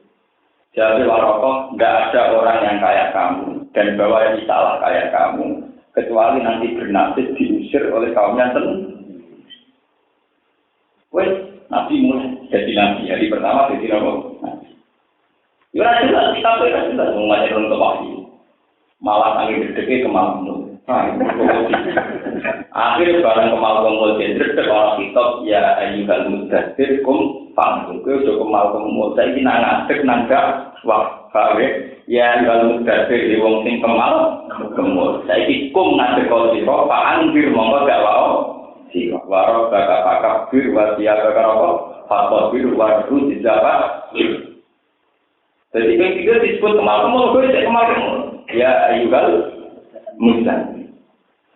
Speaker 1: Jadi Waraqah tidak ada orang yang kayak kamu dan bahwa yang salah kayak kamu kecuali nanti bernasib diusir oleh kaumnya sendiri. Wes nabi mulai jadi nabi hari pertama jadi nabi. Ya jelas kita jelas mengajar untuk wahyu. Malah angin gede kemalamu. Akhirnya barang kemal jenderal sekolah kitab ya ayyuhal mudaththir kum fa'antum. Kowe udah kemal saiki nang ngadeg nang gak wah gawe ya ayyuhal mudaththir wong sing kemal saiki kum ngadeg sira fa'antir monggo gak wae sira waro bakak bir wa siapa apa fatabir wa ru dijawab. Jadi ketika disebut kemal kowe cek kemal ya ayyuhal mudaththir.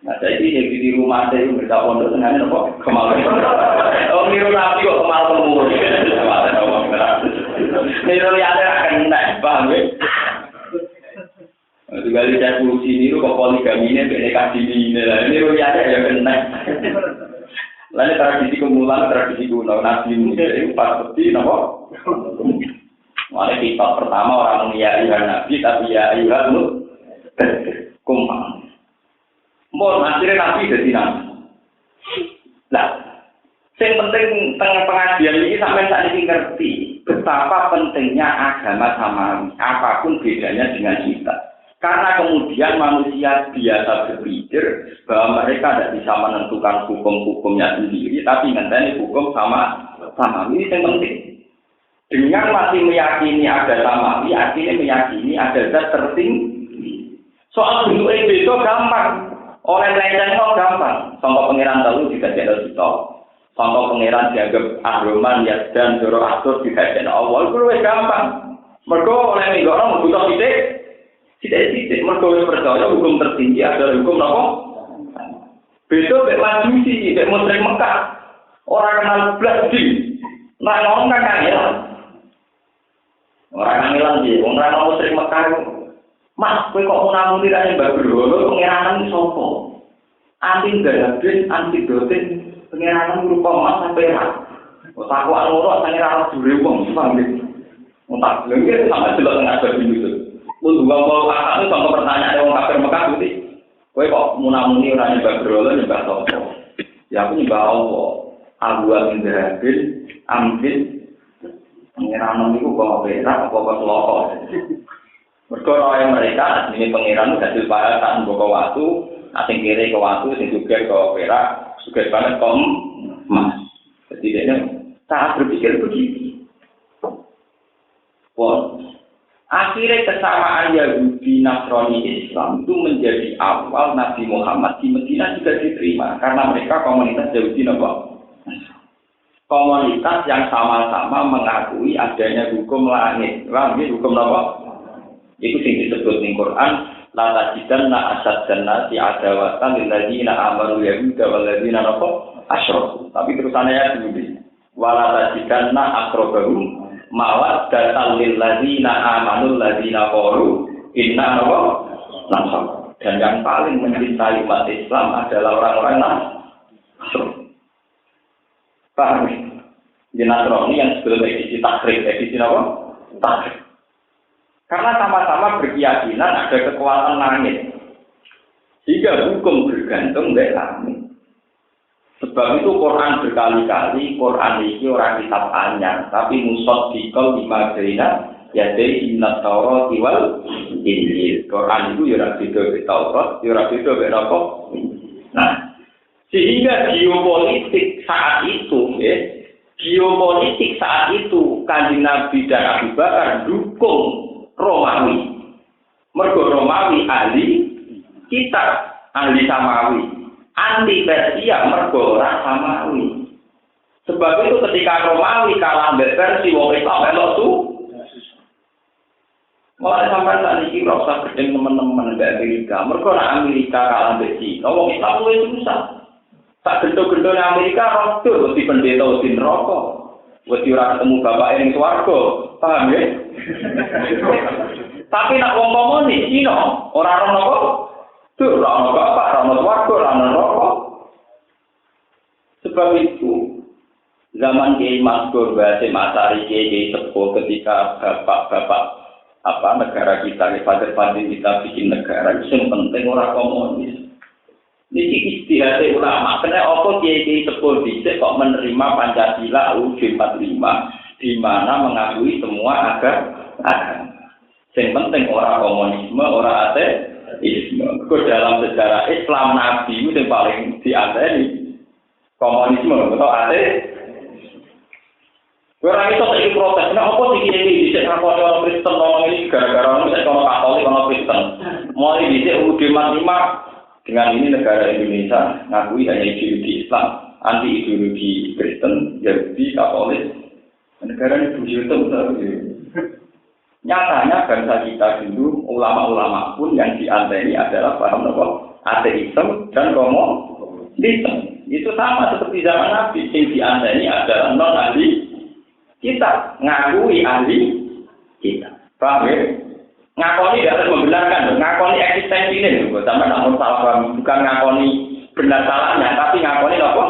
Speaker 1: Nah, jadi di rumah saya itu berita pondok senangnya apa? Kemarin. Oh, niru nabi kok kemarin umur. Niru yang akan naik, paham ya? Juga lihat pulusi niru kok poligami ini, BNK ini. Niru yang ada yang kena. Lalu tradisi kemulan, tradisi kuno nabi itu pas seperti apa? Mulai kitab pertama orang mengiyakan nabi, tapi ya ayuhan kumpang. Mohon akhirnya nabi jadi nabi. Nah, yang penting tengah pengajian ini sampai saat ini ngerti betapa pentingnya agama samawi, apapun bedanya dengan kita. Karena kemudian manusia biasa berpikir bahwa mereka tidak bisa menentukan hukum-hukumnya sendiri, tapi ngenteni hukum sama ini yang penting. Dengan masih meyakini ada samawi, artinya meyakini ada zat tertinggi. Soal bentuk itu gampang. Oleh lenceng kok gampang. Contoh pangeran tahu juga tidak kita. Contoh pangeran dianggap Ahroman, Yazdan, Joro Asur juga tidak Allah. Itu lebih gampang. Mereka oleh minggu orang butuh titik. Mereka percaya hukum tertinggi adalah hukum apa? Beda bek majusi, bek musyrik Mekah. Orang kenal belas di. Nah orang kan kangelan. Orang kangelan sih. Orang musyrik Mekah. Mas, kowe kok munamuni ra Mbak Bro, pengiranan sapa? Anti gadabin, anti dotin, pengiranan rupa mas sampai ra. Kok takwa loro sange ra dure wong, paham iki. Entak, lha iki sampe delok nang ada itu. Mun gua itu contoh pertanyaan wong kafir Mekah iki. Kowe kok munamuni ora Mbak Bro, nyembah sapa? Ya aku nyembah Allah. Abu Amin Gadabin, Amin. Pengiranan iku kok ora apa seloko. Mereka orang mereka ini pengiran hasil pahatan buka waktu, asing kiri ke waktu, asing juga ke perak, juga banget ke emas. Jadi dia saat berpikir begitu. Akhirnya kesamaan Yahudi, Nasrani, Islam itu menjadi awal Nabi Muhammad di Medina juga diterima karena mereka komunitas Yahudi, komunitas yang sama-sama mengakui adanya hukum langit, hukum apa? Itu yang disebut di Quran la tajidanna asyaddanna adawatan lil ladzina amanu yahuda wal ladzina asyraku. Tapi terusannya ya dulu. Wala tajidanna aqrabahum mawaddatan lil ladzina amanu ladzina qalu inna nasr. Dan yang paling mencintai umat Islam adalah orang-orang Nasrani. Paham? Di Nasrani yang sebelum edisi takrib, edisi apa? Takrib. Karena sama-sama berkeyakinan ada kekuatan langit. Jika hukum bergantung dari langit. Sebab itu Quran berkali-kali, Quran ini orang kitab anyar, tapi musaddiqal lima baina yadai minat Taurat wal Injil. Quran itu ya ora beda be Taurat, ya ora beda be apa. Nah, sehingga geopolitik saat itu, geopolitik saat itu Kanjeng Nabi dan Abu Bakar dukung Romawi. Mergo Romawi ahli kitab, ahli samawi. Anti Persia mergo ora samawi. Sebab itu ketika Romawi kalah mbek Persia wong Islam melok tu. Mulai sampai saat ini rasa gedeng teman-teman mbek Amerika. Mergo nek Amerika kalah mbek Cina, wong Islam luwih susah. Tak gendo-gendone Amerika rodo wedi pendeta wedi neraka. Wedi ora ketemu bapak ning swarga. Paham ya? Tapi nek wong komunis Cina ora ono apa? Tuh, rana bapak, rana warga, rana rokok. Sebab itu, zaman Kiai Maskur, Basim Asari, Kiai Sepuh, ketika bapak negara kita, father-father kita bikin negara, itu yang penting orang komunis. Ini istihad ulama, karena apa Kiai Sepuh bisa kok menerima Pancasila UUD 45, di mana mengakui semua agama. Yang penting orang komunisme, orang ateis. Kok dalam sejarah Islam Nabi itu yang paling dianteni komunisme atau ateis. Orang itu tadi protes, nah apa sih ini bisa ngakoni orang Kristen ngomong ini gara-gara orang saya kalau Katolik orang Kristen. Mulai bisa UUD 45 dengan ini negara Indonesia ngakui hanya ideologi Islam, anti ideologi Kristen, Yahudi, Katolik. Negara ini begitu. Nyatanya bangsa kita dulu, ulama-ulama pun yang dianteni adalah paham apa? Ateisme dan komunisme. Itu sama seperti zaman Nabi, yang dianteni adalah non-ahli kita, ngakui ahli kita. Paham ya? Ngakoni tidak harus membenarkan, ngakoni eksistensi ini. Sama namun salah paham, bukan ngakoni benar salahnya, tapi ngakoni apa?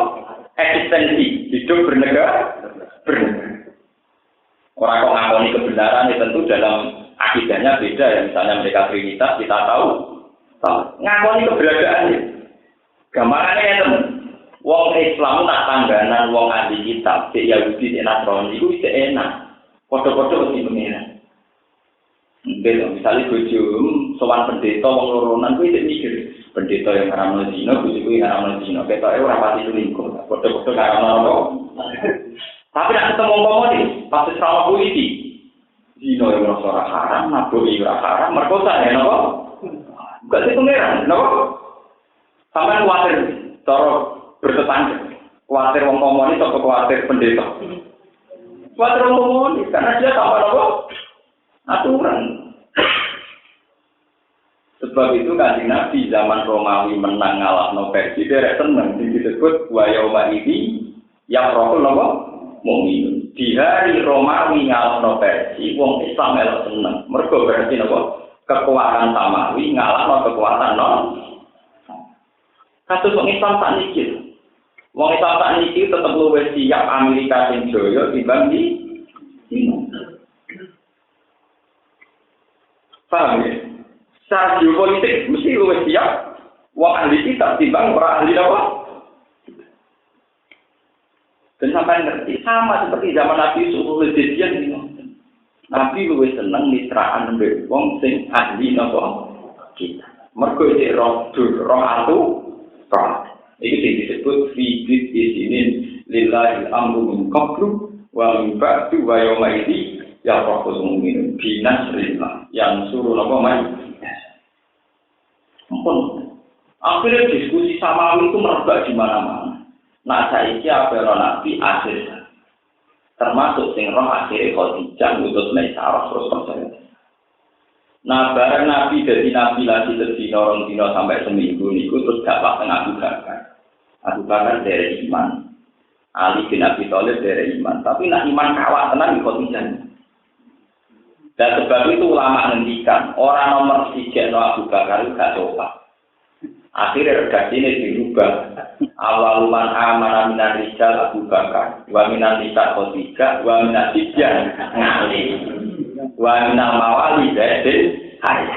Speaker 1: Eksistensi, hidup bernegara. Orang kok ngakoni kebenaran itu tentu dalam akidahnya beda ya. Misalnya mereka Trinitas kita tahu. Ngakoni keberadaannya. Gambarannya ya teman. Wong Islam tak tangganan wong ahli kitab, si Yahudi, si Nasrani itu bisa enak. Foto-foto mesti pengiran. Misalnya bojum, sowan pendeta wong loronan itu bisa mikir. Pendeta yang haram zina, bojoku yang haram zina. Kita orang pasti selingkuh. Foto-foto haram tapi nak ketemu komunis, pasti sama polisi. Zino yang merasa haram, naboi yang haram, merkosa ya, nopo? Bukan itu pengeran, nopo? Sampai khawatir, cara bertetangga. Khawatir wong komunis atau khawatir pendeta? Khawatir wong komunis, karena dia tanpa nopo? Aturan. Sebab itu Kanjeng Nabi zaman Romawi menang ngalahno Persia, dia seneng disebut wa yauma idzi yafrahul nopo? Mukmin. Di hari Romawi ngalahno Persia, wong Islam melok seneng. Mergo berarti napa? Kekuatan Samawi ngalahno kekuatan non. Kasus wong Islam tak niki. Wong Islam tak niki tetep luwih siap Amerika sing jaya timbang di Cina. Paham ya? Secara geopolitik mesti luwih siap wong ahli kitab timbang ora ahli apa? Dan sampai ngerti sama seperti zaman Nabi Yusuf Al-Jadian ini. Nabi lebih senang mitraan mbek wong sing ahli napa kita. Mergo iki roh atu roh. Iki sing disebut fi dzinin lillahi amru min qablu wa min ba'du wa yauma idzi yafrahul mu'minun bi nasrillah yang suruh napa mai. Ampun. Akhirnya diskusi samawi itu merebak di mana-mana. Nah saiki apa Nabi akhir termasuk sing roh akhire Khadijah ngutus Maisarah terus percaya. Nah bareng Nabi dari Nabi lagi sedina rong dina sampai seminggu niku terus gak paten Abu Bakar. Abu Bakar dari iman. Ali bin Abi Thalib dari iman. Tapi nak iman kawat tenan di Khadijah. Dan sebab itu ulama ngendikan orang nomor 3 Abu Bakar itu gak coba. Akhirnya redaksi ini dirubah. Awal man amara minar rijal Abu Bakar, wa minar nisa Khadijah, wa minar tijjan ngali, wa minar mawali Zaidin Haris.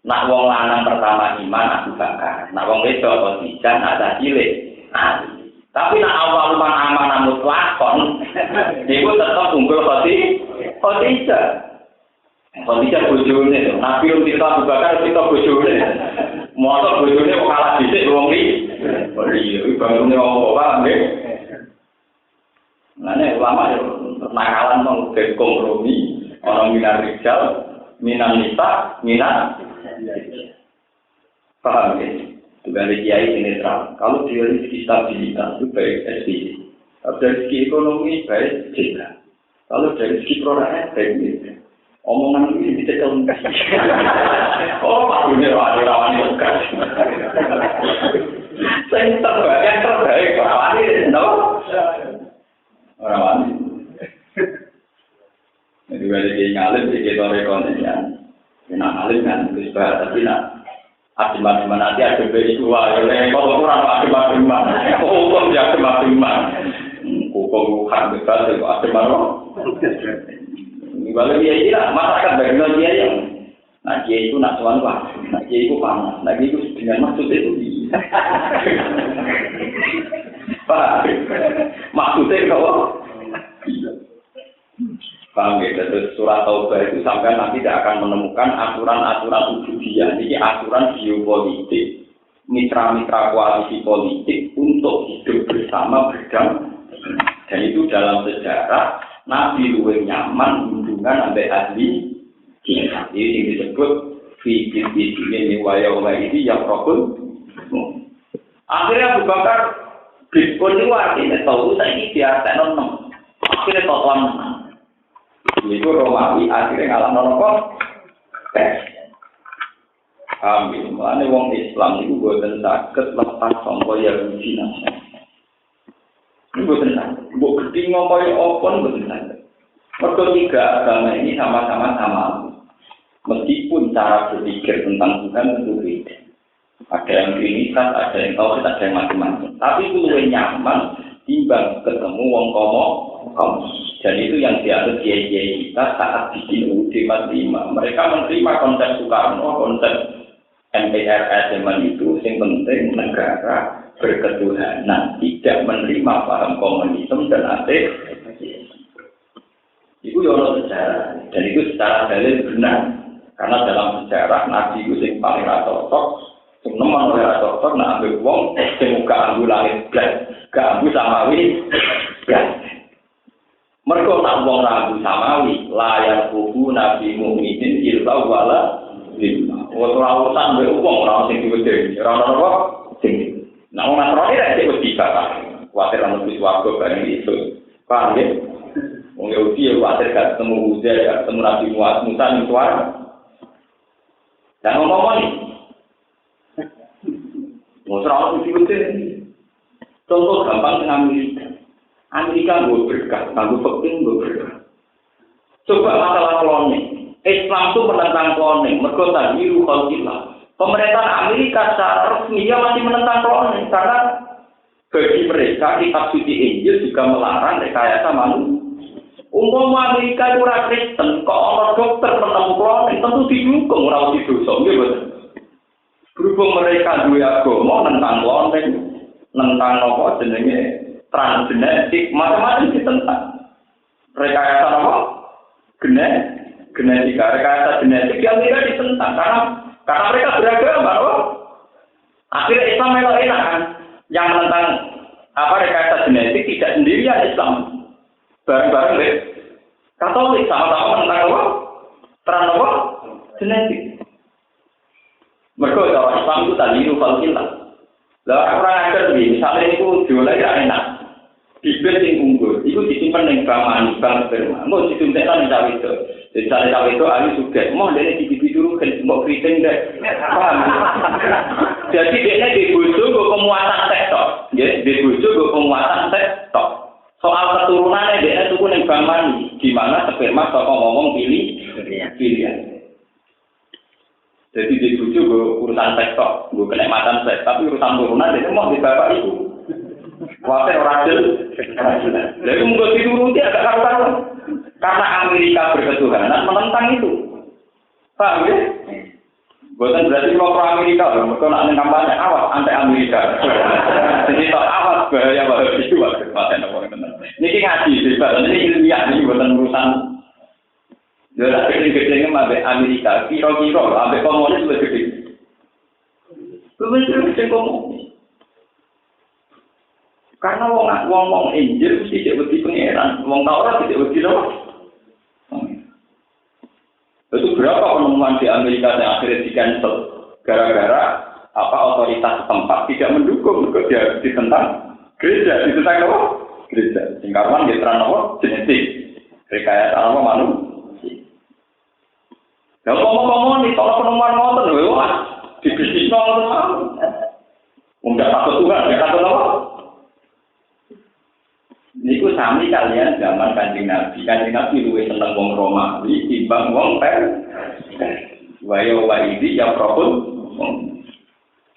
Speaker 1: Nak wong lanang pertama iman Abu Bakar, nak wong wedok Khadijah, nak cilik Ali. Tapi nak awal man aman mutlakon, itu tetap unggul Khadijah. Khadijah bojone, Nabi cerita Abu Bakar cerita bojone. Motor bojone kok kalah dhisik wong iki. Oh iya, iki bangune wong apa nggih. Nah, ulama yo nakalan mong kompromi, orang minar rijal, minan nisa, minan paham ya? Dari kiai sinetron, kalau dia rezeki stabilitas itu baik SPC. Kalau dari segi ekonomi baik juga. Kalau dari segi perorangan baik juga. Omongan ini bisa kelengkap. Oh, Pak Dunia rawan juga. Yang terbaik rawan ini, no? Rawan. Jadi dari kiai ngalim di kita rekonnya. Nak ngalim kan terus tapi nak adem-adem nanti ada berisua, oleh kalau orang adem-adem, hukum ya adem-adem, hukum hak bebas itu adem-adem. Kalau dia ini lah masyarakat bagian dia yang, nah dia itu nak tuan pak, nah dia itu panas, nah dia itu dengan maksud itu, maksudnya kalau paham ya, terus surat Taubah itu sampai nanti tidak akan menemukan aturan-aturan ubudiyah. Ini aturan geopolitik, mitra-mitra koalisi politik untuk hidup bersama berdampingan. Dan itu dalam sejarah Nabi luwih nyaman hubungan sampai ahli jihad. Ini yang disebut fikir ini wayawma ini yang rokun. Akhirnya Abu Bakar Bitcoin itu artinya tahu saya ini biasa nonton. Akhirnya totoan. Itu Romawi akhirnya ngalah nopo tes. Amin. Mulane wong Islam itu boten saged lepas sangka Yahudi nasa. Boten saged. Mbok gedhi kaya apa boten saged. Mergo tiga agama ini sama-sama sama. Meskipun cara berpikir tentang Tuhan tentu beda. Ada yang trinitas, ada yang tauhid, ada yang macam-macam. Tapi itu lebih nyaman timbang ketemu wong komo. Dan itu yang diatur kiai-kiai kita saat bikin UUD 45. Mereka menerima konsep Soekarno, konsep MPRS zaman itu, yang penting negara berketuhanan, tidak menerima paham komunisme dan ateis. Itu yang sejarah, dan itu secara dalil benar. Karena dalam sejarah Nabi itu yang paling cocok, yang nemang oleh cocok, nah ambil wong, yang gak ambil langit blas, gak ambil samawi blas. Mereka tak wong ragu samawi, layar kubu Nabi Mu'minin ilta wala lima. Orang urusan wong orang sing diwedhe, orang apa sing. Nah wong Nasrani rek wis dibakar. Kuwatir ana wis warga bareng itu. Paham ya? Wong Yahudi ya kuwatir gak ketemu Uzair, gak ketemu Nabi Musa ning suara. Dan ngomong ini. Wong ora ono diwedhe. Contoh gampang dengan Amerika nggak berkah, nggak penting nggak berkah. Coba masalah kloning, Islam itu menentang kloning, mereka tadi ruhulillah. Pemerintah Amerika secara resmi masih menentang kloning karena bagi mereka kitab suci Injil juga melarang rekayasa manusia. Umpama Amerika itu orang Kristen, kok orang dokter menemu kloning tentu didukung orang didosa, gitu. Berhubung mereka dua agama menentang kloning, menentang apa jenenge transgenetik, macam-macam ditentang. Rekayasa apa? Genetika, rekayasa genetik yang tidak ditentang karena mereka beragama, loh. Akhirnya Islam enak kan, yang menentang apa rekayasa genetik tidak sendirian Islam, bareng-bareng deh. Katolik sama-sama menentang apa? Apa? Genetik. Mereka kalau Islam itu tadi rufalillah. Lah orang ajar begini, misalnya itu jualnya tidak enak. Bibir yang unggul, itu disimpan di bank manis, bank sperma. Mau disuntikkan di cawe itu. Jadi cawe itu ahli sudah. Mau dia di bibir dulu, mau keriting deh. Paham? Jadi dia dibujuk ke pemuatan sektor. Dibujuk ke pemuatan sektor. Soal keturunannya dia itu pun di bank manis. Di mana sperma toko ngomong pilihan. Jadi dibujuk ke urusan sektor. Gue kenikmatan seks. Tapi urusan turunan dia mau di bapak itu. Wajar rajin. Jadi mungkin dituruti agak karuan. Karena Amerika berketuhanan menentang itu. Paham ya? Bukan berarti kalau pro Amerika, mereka nak kampanye awas anti Amerika. Jadi tak awas bahaya bahaya itu kampanye apa benar. Ini ngaji sih, ini ilmiah ini bukan urusan. Jelas gede-gedenya sampai Amerika, kira-kira sampai komunis lebih gede. Lebih gede komunis. Karena wong Injil mesti tidak berdiri pengeran, wong Taurat tidak berdiri apa? Itu berapa penemuan di Amerika yang akhirnya di cancel gara-gara otoritas setempat tidak mendukung dia ditentang gereja, ditentang apa? Gereja. Singkarman dia terang apa? Genetik, rekayasa apa manusia. Kalau ngomong-ngomong nih, kalau penemuan ngotot, wah, di bisnis ngotot, enggak takut Tuhan, enggak takut apa? Niku sami kalian zaman Kanjeng Nabi. Kanjeng Nabi luwih seneng wong Romawi timbang wong Wayo waidi ya propun.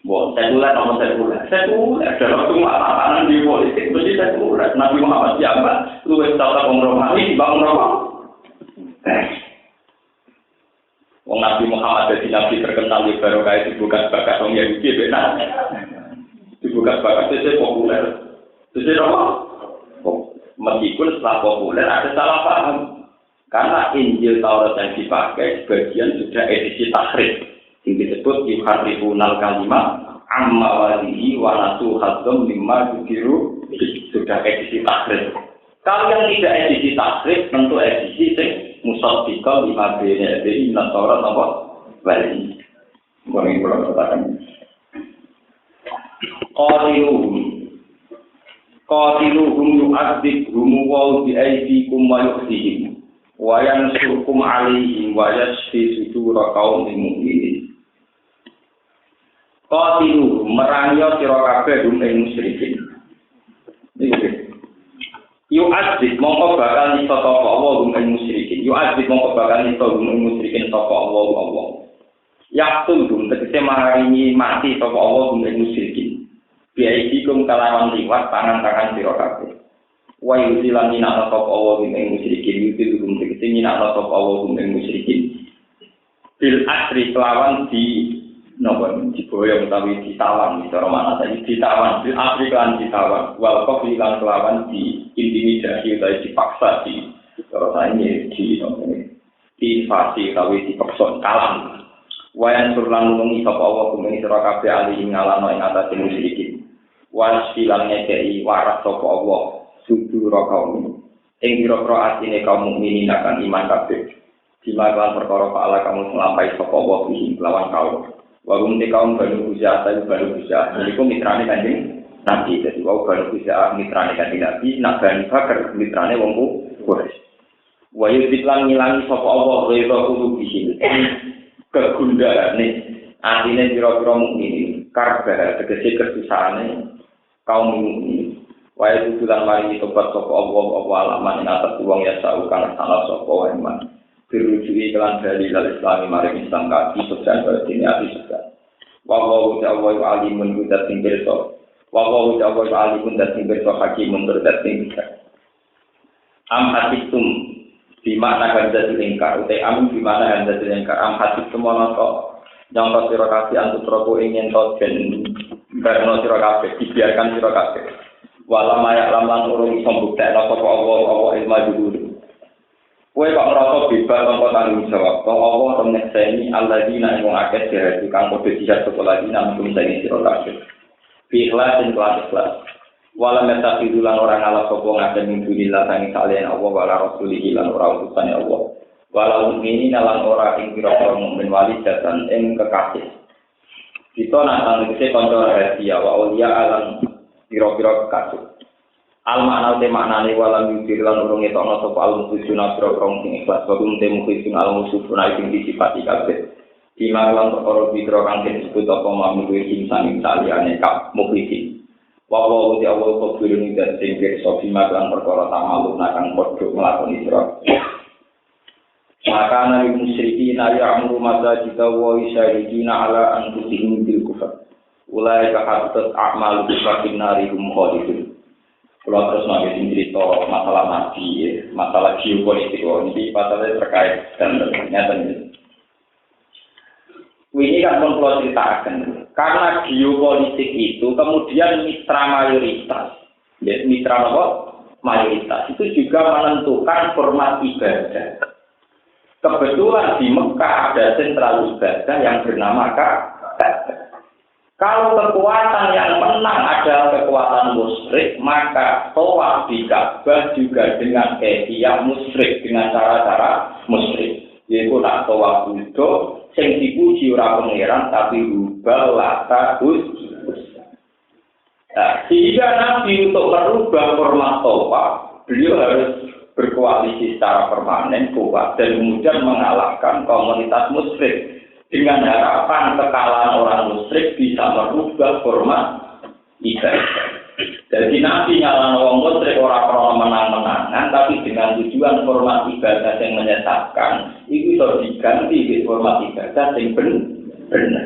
Speaker 1: Wong sekuler nomor sekuler. Sekuler dalam semua tatanan di politik mesti sekuler. Nabi Muhammad siapa? Luwih tau wong Romawi timbang wong Romawi. Wong Nabi Muhammad jadi nabi terkenal di barokah dibuka bakat wong Yahudi benar. Dibuka bakat itu populer. Itu apa? Meskipun setelah populer ada salah paham karena Injil Taurat yang dipakai sebagian sudah edisi tahrif yang disebut yuharrifuna al-kalima amma walihi wa nasu hadzam mimma yukiru sudah edisi tahrif. Kalau yang tidak edisi tahrif tentu edisi sing musaddiqan lima bene dari Taurat apa wali. Mungkin kalau katakan Qatiluhum yu'adzibhum wa bi'aydikum wa yukhzihim wa yansurkum 'alaihim wa yashfi sudura qaumin mu'minin. Qatiluhum merangi sira kabeh ing musyrikin. Iki. Yu'adzib mongko bakal nyiksa sapa Allah ing musyrikin. Yu'adzib mongko bakal nyiksa ing musyrikin sapa Allah. Yaqtul dum tegese maringi mati sapa Allah ing musyrikin. Biaikum kalawan liwat tangan-tangan sira kabeh. Wa yusilan minna sapa Allah ing musyrikin yutilum tegese minna sapa Allah ing musyrikin. Bil asri kelawan di napa diboyong utawi ditawan cara mana tadi ditawan bil asri kan ditawan wal qafli lan kelawan di intimidasi utawi dipaksa di cara saene di invasi utawi dipaksa kalah. Wayan surlan nulungi sapa Allah ing sira kabeh ali ngalano ing atase musyrikin. Wasilan ngekei waras sapa Allah sudura kaum ing pira-pira atine kaum mukminin akan iman kabeh dimakan perkara pahala kamu melampaui sapa Allah ing lawan kaum warung te kaum banu Huzaifa banu Huzaifa niku mitrane Kanjeng Nabi dadi wau banu Huzaifa mitrane Kanjeng Nabi nak Bani Bakar mitrane wong Quraisy wa yudiklan ngilangi sapa Allah rida kudu bisin kegundalane atine pira-pira mukminin karba tegese kesusahane kaum mukmin wae tujuan mari tobat sapa Allah alaman ing atas wong ya saukan salah sapa iman dirujui kelan dari Islam mari Islam kaki sejan berarti ati sejan wa ta'ala alimun kudat sing pirsa wa ta'ala alimun kudat sing pirsa hakimun kudat sing pirsa am hatitum di mana ganda dilingkar utai am di mana ganda dilingkar am hatitum ana to yang sira kasih antuk robo ingin to ben karena sira kabeh dibiarkan sira kabeh wala mayak lamlan urung sambuktekno sapa Allah ilmu dhuwur kowe kok ngrasa bebas tanpa tanggung jawab to Allah teneseni alladzina ing akeh jihad kang padha jihad sapa lagi nang kuwi sira kabeh ikhlas ing ikhlas wala metafidulan orang ala sapa ngaten ing dunillah sang salian Allah wala rasulihi lan ora utusane Allah wala mukminin lan ora ing pira-pira mukmin wali datan ing kekasih. Kita nantang tegese kanca rahasia wa auliya alam pira-pira kekasih. Al makna te maknane walam yudhir lan urung etokno sapa al mujuna pira-pira sing ikhlas wa te mukhisin al musufuna sing disifati kabeh. Di marang perkara pira kang disebut apa mampu insan saliyane kap mukhisin. Wa wa te awal kobirun dan sing kersa di marang perkara tamalun kang padha nglakoni sira. Maka nabi musyrikin ya'muru masajida wa yusyarikina ala anfusihim bil kufr. Ulai kahatat a'malu bisakin narihum khalidun. Kalau terus nabi cerita masalah nabi, masalah geopolitik ini masalah terkait dan ternyata ini. Ini kan pun kalau ceritakan, karena geopolitik itu kemudian mitra mayoritas, ya, mitra apa? Mayoritas itu juga menentukan format ibadah. Kebetulan di Mekah ada sentral ibadah yang bernama Ka'bah. Kalau kekuatan yang menang adalah kekuatan musyrik, maka tawaf di Ka'bah juga dengan kaifiyah musyrik, dengan cara-cara musyrik. Yaitu tak tawaf itu sing dipuji ora pangeran tapi rubah lata sehingga Nabi untuk merubah format tawaf, beliau harus berkoalisi secara permanen kuat dan kemudian mengalahkan komunitas musyrik dengan harapan kekalahan orang musyrik bisa merubah format ibadah. Jadi Nabi nyalahkan orang musyrik orang pernah menang-menangan, tapi dengan tujuan format ibadah yang menyesatkan, itu bisa diganti di format ibadah yang benar.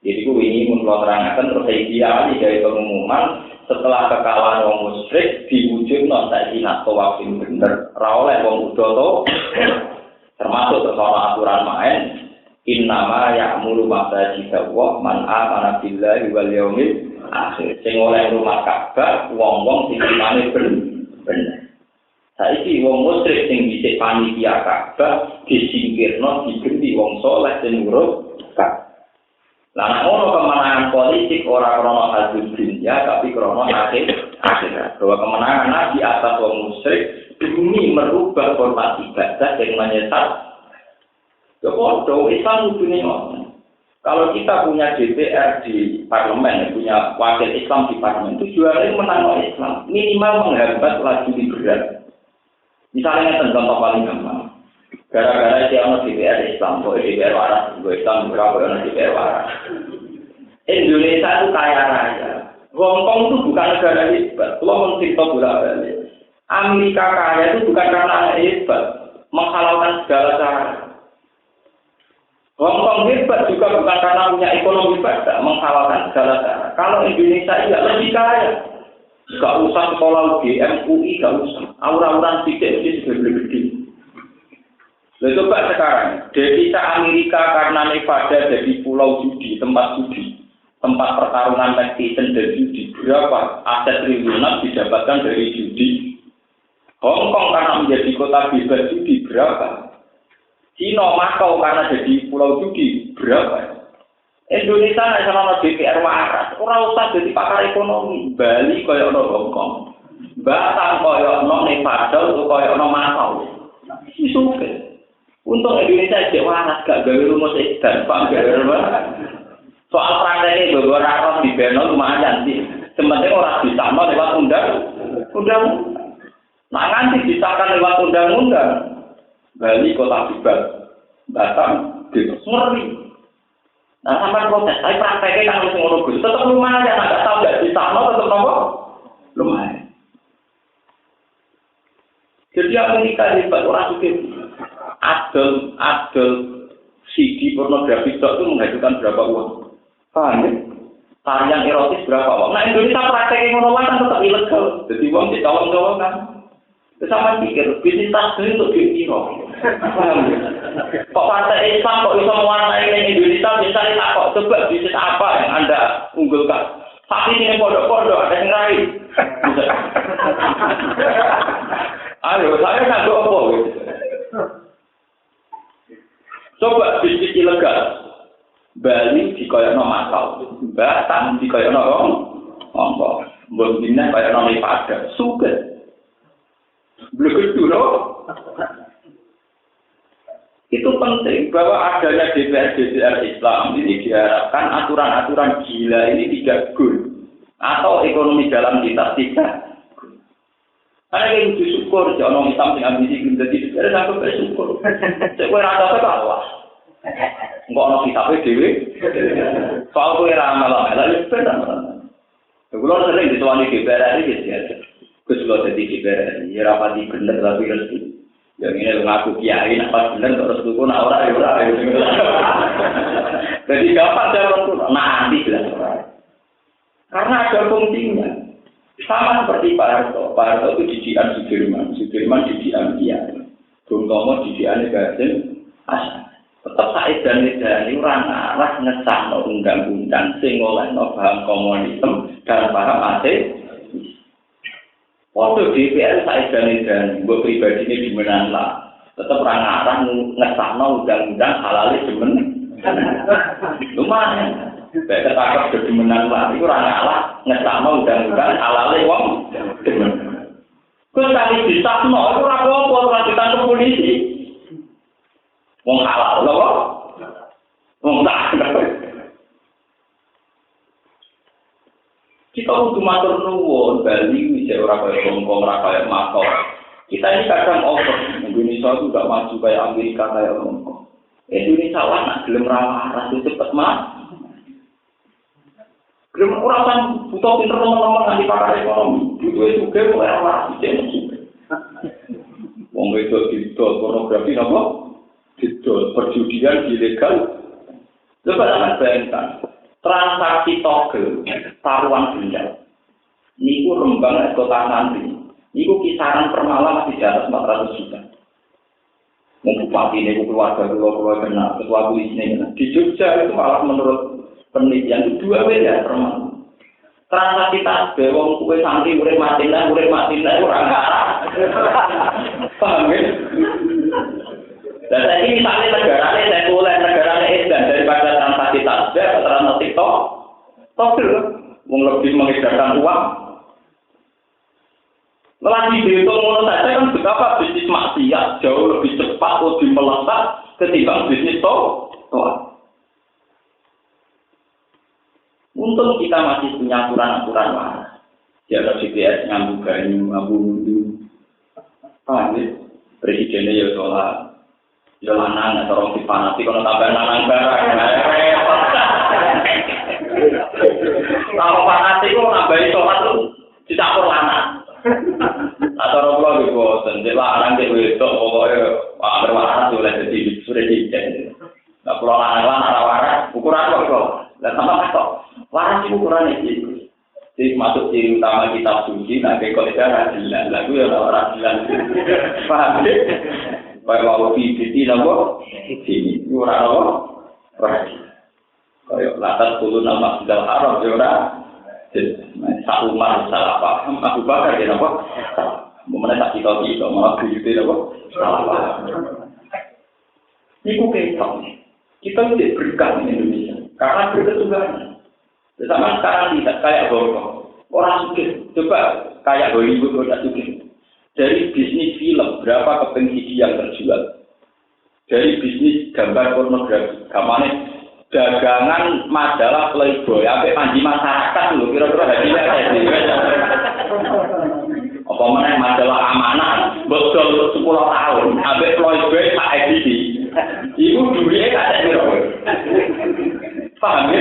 Speaker 1: Jadi ini menurut terangkan terus ideal dari pengumuman setelah kekalahan orang musyrik diwujud nonton inat tawaf yang benar, rawleh orang udoto, termasuk tersoal aturan main. Innama ya'muru masajida wa man amana billahi wal yaumil akhir. Sing oleh rumah Ka'bah wong-wong sing imane bener. Saiki wong musyrik sing dhisik panitia Ka'bah disingkirno diganti wong saleh sing ngurus Ka'bah. Lah nek ono kemenangan politik ora krana hadis dunia tapi krana akhirat. Bahwa kemenangan Nabi atas wong musyrik demi merubah format ibadah yang menyesat. Kemudian Islam dunia. Kalau kita punya DPR di parlemen, punya wakil Islam di parlemen, tujuannya menang Islam, minimal menghambat laju liberal. Misalnya contoh paling gampang, gara-gara dia orang DPR Islam, boleh DPR waras, boleh Islam berapa orang DPR waras. Indonesia itu kaya raya. Hongkong itu bukan negara hebat. Kalau mencerita bolak-balik, Amerika kaya itu bukan karena hebat, menghalalkan segala cara. Hongkong hebat juga bukan karena punya ekonomi pada menghalalkan segala cara. Kalau Indonesia tidak lebih kaya, gak usah sekolah UGM, UI, gak usah. Aura-auran titik itu sudah gede. Lalu coba sekarang, devisa Amerika karena Nevada jadi pulau judi, tempat pertarungan Tyson dan judi. Berapa aset triliunan didapatkan dari judi? Hongkong karena menjadi kota bebas judi berapa? Cina Makau karena jadi pulau judi berapa? Indonesia nggak sama DPR waras, orang usah jadi pakar ekonomi. Bali koyo no Hongkong, Batam koyo no Nevada, atau koyo no Makau. Isuke. Untuk Indonesia jadi waras gak gawe rumus dan pak gawe rumus. Soal prakteknya beberapa rakyat di Beno lumayan sih. Sebenarnya orang bisa mau lewat undang. Nah nanti disahkan lewat undang-undang. Bali kota bebas, Batam, ngeri. Nah, sampai proses, tapi prakteknya kan harus ngurus. Tetap lumayan, agak tahu nggak di sana, tetap nopo lumayan. Jadi Amerika hebat orang suka adol CD pornografi itu menghasilkan berapa uang? Paham ya? Tarian erotis berapa uang? Nah Indonesia prakteknya ngono kan tetap ilegal. Jadi uang dicolong-colong kan. Sama pikir, bisnis tasbih untuk dikira. Kok partai Islam kok bisa mewarnai Indonesia, misalnya tak kok coba bisnis apa yang Anda unggulkan? Tapi ini pondok-pondok, ada yang lain. Ayo, saya nggak apa gitu. Coba bisnis ilegal. Bali dikoyokno Makau, Batam dikoyokno Hongkong, Mbok-mbine koyokno Nevada, suket. Begitu loh. Itu penting bahwa adanya DPR Islam ini diharapkan aturan-aturan gila ini tidak good atau ekonomi dalam kita tidak. Karena kita bersyukur jangan Islam yang ambisi kita tidak sampai bersyukur. Saya rasa Allah. Enggak ono kitabnya dewe. Soal kowe ra malah itu benar. Kalau sering dituani DPR ini gitu. Kesulitan di DPR, ya rapati bener tapi restu. Yang ini ngaku kiai, apa bener terus tuh nak orang. Jadi gampang jalan tuh, nanti bilang orang. Karena ada fungsinya. Sama seperti Pak Harto. Pak Harto itu didikan Sudirman didikan kiai. Bung Tomo didikan Gajen Asal. Tetap saedan-edan ini orang arah ngesahno undang-undang sing olehno paham komunisme dan paham ateis. Waktu DPR saedan-edan mbok pribadine dimenan lah. Tetap orang arah ngesahno undang-undang halal demen. Lumayan. Baik ketangkep demenan lah, itu orang arah ngesahno undang-undang halal wong demen. Kok kali disahno itu ora apa-apa ora ditangkep polisi. Wong halal lho kok. Wong tak. Kita kudu matur nuwun Bali wis ora kaya Hongkong, ora kaya Makau. Kita ini kadang over. Indonesia itu enggak maju kayak Amerika kayak Hongkong. Indonesia lah nak gelem rawas cepet mah. Gelem ora kan butuh pinter teman-teman nganti pakar ekonomi. Duwe juga mulai rawas iki. Wong wedok didol pornografi napa? Didol perjudian ilegal. Coba sampeyan bayangkan. Transaksi togel, taruhan benda. Niku rembang kota santri. Niku kisaran per malam masih di atas 400 juta. Bupati ini keluarga kena, ketua polisi ini kena. Di Jogja itu malah menurut penelitian itu 2 miliar per malam. Transaksi tasbih, wong kue santri, urip mati lah, orang arah. Paham ya? Dan saya ini misalnya negaranya sekuler, negaranya edan daripada transaksi tasbih atau transaksi togel, lebih mengedarkan uang. Lagi dihitung ngono saja kan betapa bisnis maksiat jauh lebih cepat, lebih melesat ketimbang bisnis toa. Untung kita masih punya aturan-aturan waras. Di atas GPS nyambung ganyu, nyambung mundu. Paham ya? Presidennya ya sholat. Ya lanang atau orang fanatik kalau tambah lanang barang. Kalau fanatik kok nambahin sholat tuh dicampur lanang. Atau orang tua bosan, jadi lanang dia wedok pokoknya berwarna tuh oleh jadi presiden. Nah kalau lanang waras ukuran kok. Dan sama kok waras itu ukuran itu. Jadi masuk ciri utama kitab suci, nanti kalau ada radilan, lagu ya radilan. Paham ya? Bahwa fiti nabo sini ora nabo ora kaya latar kulo nama Masjidil Haram ora sak umar salah paham Abu Bakar ya nabo momene tak kita malah buyute nabo salah paham niku kita tidak berkah di Indonesia karena berketuhanan sama sekarang tidak kayak Hongkong orang sugih coba kayak Hollywood udah sugih. Dari bisnis film, berapa keping CD yang terjual? Dari bisnis gambar pornografi, gamane dagangan majalah Playboy, sampai panji masyarakat lho, kira-kira hadiah kayak gitu. Apa mana majalah amanah, betul 10 tahun, sampai Playboy tak edisi. Iku duitnya kayak gitu. Paham ya?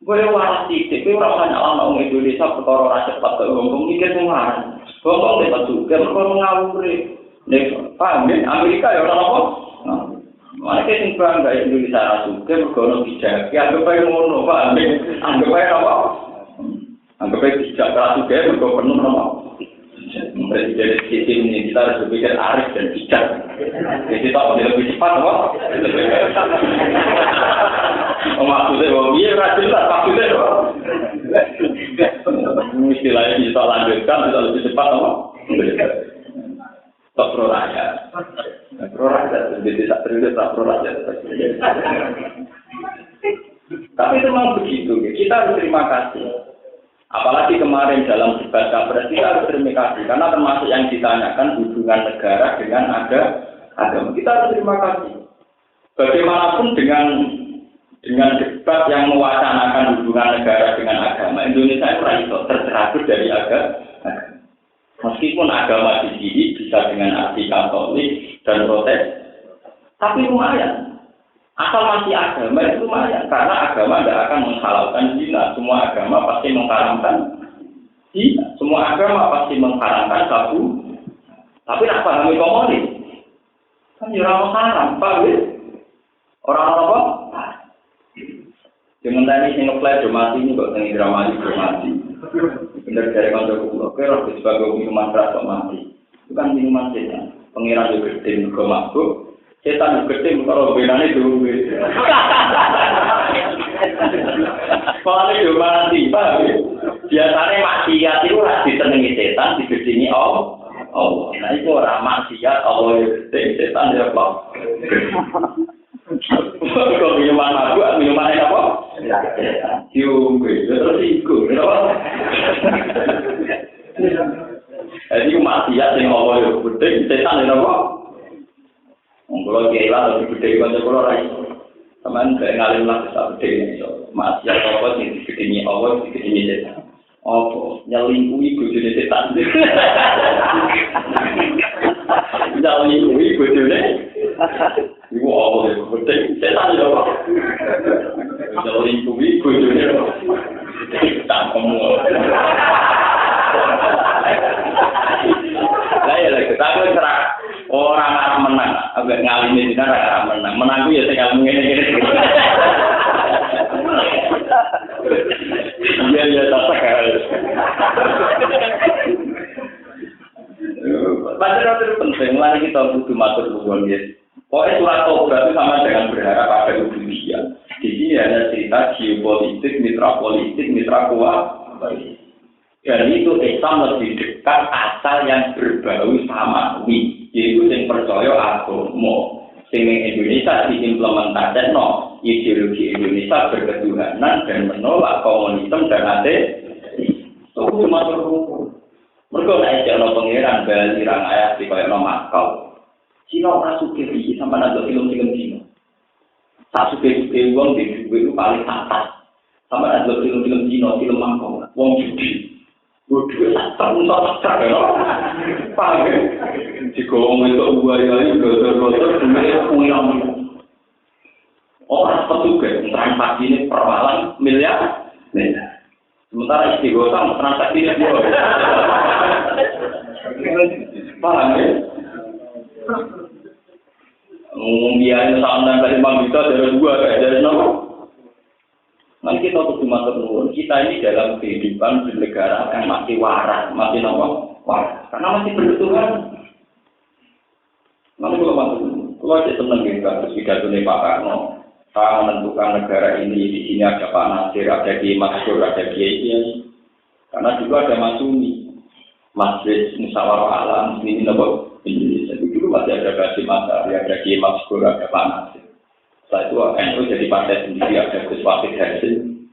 Speaker 1: Gue waras titik, gue orang orang Indonesia perkara rasa cepat ke Hongkong mikir pengaruh. Hongkong lepas juga perkara mengawuri. Paham ya? Amerika ya orang apa? Mana kita simpang nggak Indonesia rasa juga perkara bijak. Ya anggap aja ngono, paham ya? Anggap aja apa? Anggap aja bijak rasa juga perkara penuh apa? Presiden sistem ini kita harus berpikir arif dan bijak. Jadi tak boleh lebih cepat, apa? Maksudnya, iya rajin lah, maksudnya, istilahnya bisa lanjutkan, bisa lebih cepat, apa? Tak pro rakyat. Pro rakyat, jadi tak terlihat tak pro rakyat. Tapi itu memang begitu, kita harus terima kasih. Apalagi kemarin dalam debat Capres kita harus terima kasih karena termasuk yang ditanyakan hubungan negara dengan agama. Kita harus terima kasih. Bagaimanapun dengan debat yang mewacanakan hubungan negara dengan agama, Indonesia itu tercerabut dari agama. Meskipun agama di sini bisa dengan arti Katolik dan Protes, tapi lumayan. Asal masih agama itu lumayan, karena agama tidak akan menghalalkan zina. Semua agama pasti mengharamkan zina. Semua agama pasti mengharamkan sabu. Tapi nak pahami komunis, kan orang haram, Pak. Orang apa? Jangan tadi yang nge-flash mati ini kok tentang drama mati. Benar dari kantor kulo, kerap sebagai minuman keras kok mati. Bukan minuman sehat. Pengiran juga gede mergo mabuk. Setan juga gede kalau benane duwe. Soalnya yo mati, paham ya? Biasanya maksiat itu ora disenengi setan, digedeni Allah. Nah itu ora maksiat Allah yo gede, setan ya apa? Kok minuman mabuk, minuman apa? Diombe, terus iku, kenapa? Jadi maksiat yang Allah yo gede, setan ya apa? Kalau kira lebih gede kan kalau rai, teman saya ngalim lah besar gede ini. Maksiat apa sih digedeni Allah, digedeni setan? Apa? Nyelingkuhi bojone setan. Nyelingkuhi bojone. Iku apa ya? Gede setan ya apa? Nyelingkuhi bojone. Tak kamu. Lah ya lagi tak kerak. Orang arah menang, agak ngalimi di sana arah menang. Menang ya saya ngalamin ini. Iya tak sekali. Baca itu penting. Mari kita butuh matur nuwun ya. Pokoknya surat Tobat itu sama dengan berharap ada kebutuhan. Di sini ada cerita geopolitik, mitra politik, mitra kuat. Dan itu Islam lebih dekat asal yang berbau samawi. Yaitu yang percaya agama. Sing Indonesia diimplementasikan ideologi Indonesia berketuhanan dan menolak komunisme dan ateis. Itu cuma berhubung. Mereka naik jalan pengiran Bali Rangaya di kayak Makau. Cina orang suka sih sampai ada film-film Cina. Tak suka uang di itu paling atas. Sampai ada film-film Cina, film Makau, uang judi. Bodoh tak ya. Paham ya? Jika orang itu buaya itu gotor-gotor, sebenarnya pulang. Orang petugas transaksi ini per malam miliar. Sementara istighosah transaksi ini dia. Paham ya? Biaya sama dari 5 juta dari 2 kayak dari nomor. Nanti kita untuk dimaksud nuwun, kita ini dalam kehidupan bernegara yang masih waras, masih waras, karena masih berketuhanan. Nanti kalau aja seneng gitu, terus pidato Pak Karno, saya menentukan negara ini di sini ada Pak Nasir, ada Kiai Mansur, ada Kiai, karena juga ada Masumi, Masjid Musyawarah Alam ini Indonesia. Dulu masih ada Kasim Asari, ada Kiai Mansur, ada Pak Nasir. Setelah itu NU jadi partai sendiri, ada Gus Wahid Hasim.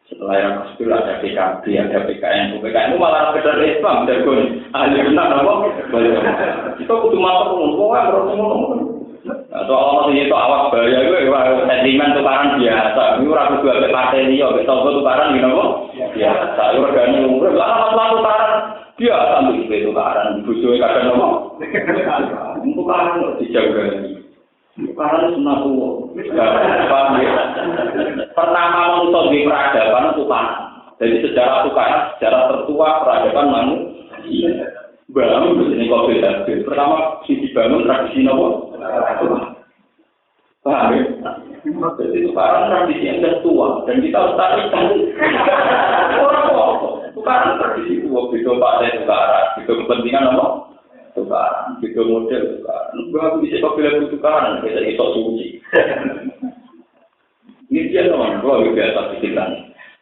Speaker 1: Setelah yang Gus ada PKB, ada PKN. PKN malah sekedar Islam, dan ahli benar apa? Kita kudu masuk umum, kan terus ngomong. Soal itu awak bahaya itu, sentimen tukaran biasa. Ini orang kudu ada partai ini, betul tukaran gitu kok. Biasa, organik umur, masalah tukaran biasa untuk tukaran. Bujunya kadang ngomong. Tukaran dijaga. Karena sunah tua. Pertama manusia di peradaban tukaran. Jadi sejarah tukaran, sejarah tertua peradaban manusia. Bangun ini kok beda. Pertama si dibangun tradisi nopo. Paham ya? Jadi tukaran tradisi yang tertua dan kita harus tarik orang kok. Tukaran tradisi tua, beda partai tukaran, beda kepentingan apa? Tukaran, beda model tukaran. Baru bisa kepilih tukaran, kita iso suci. Ini dia teman, kalau biasa pikiran.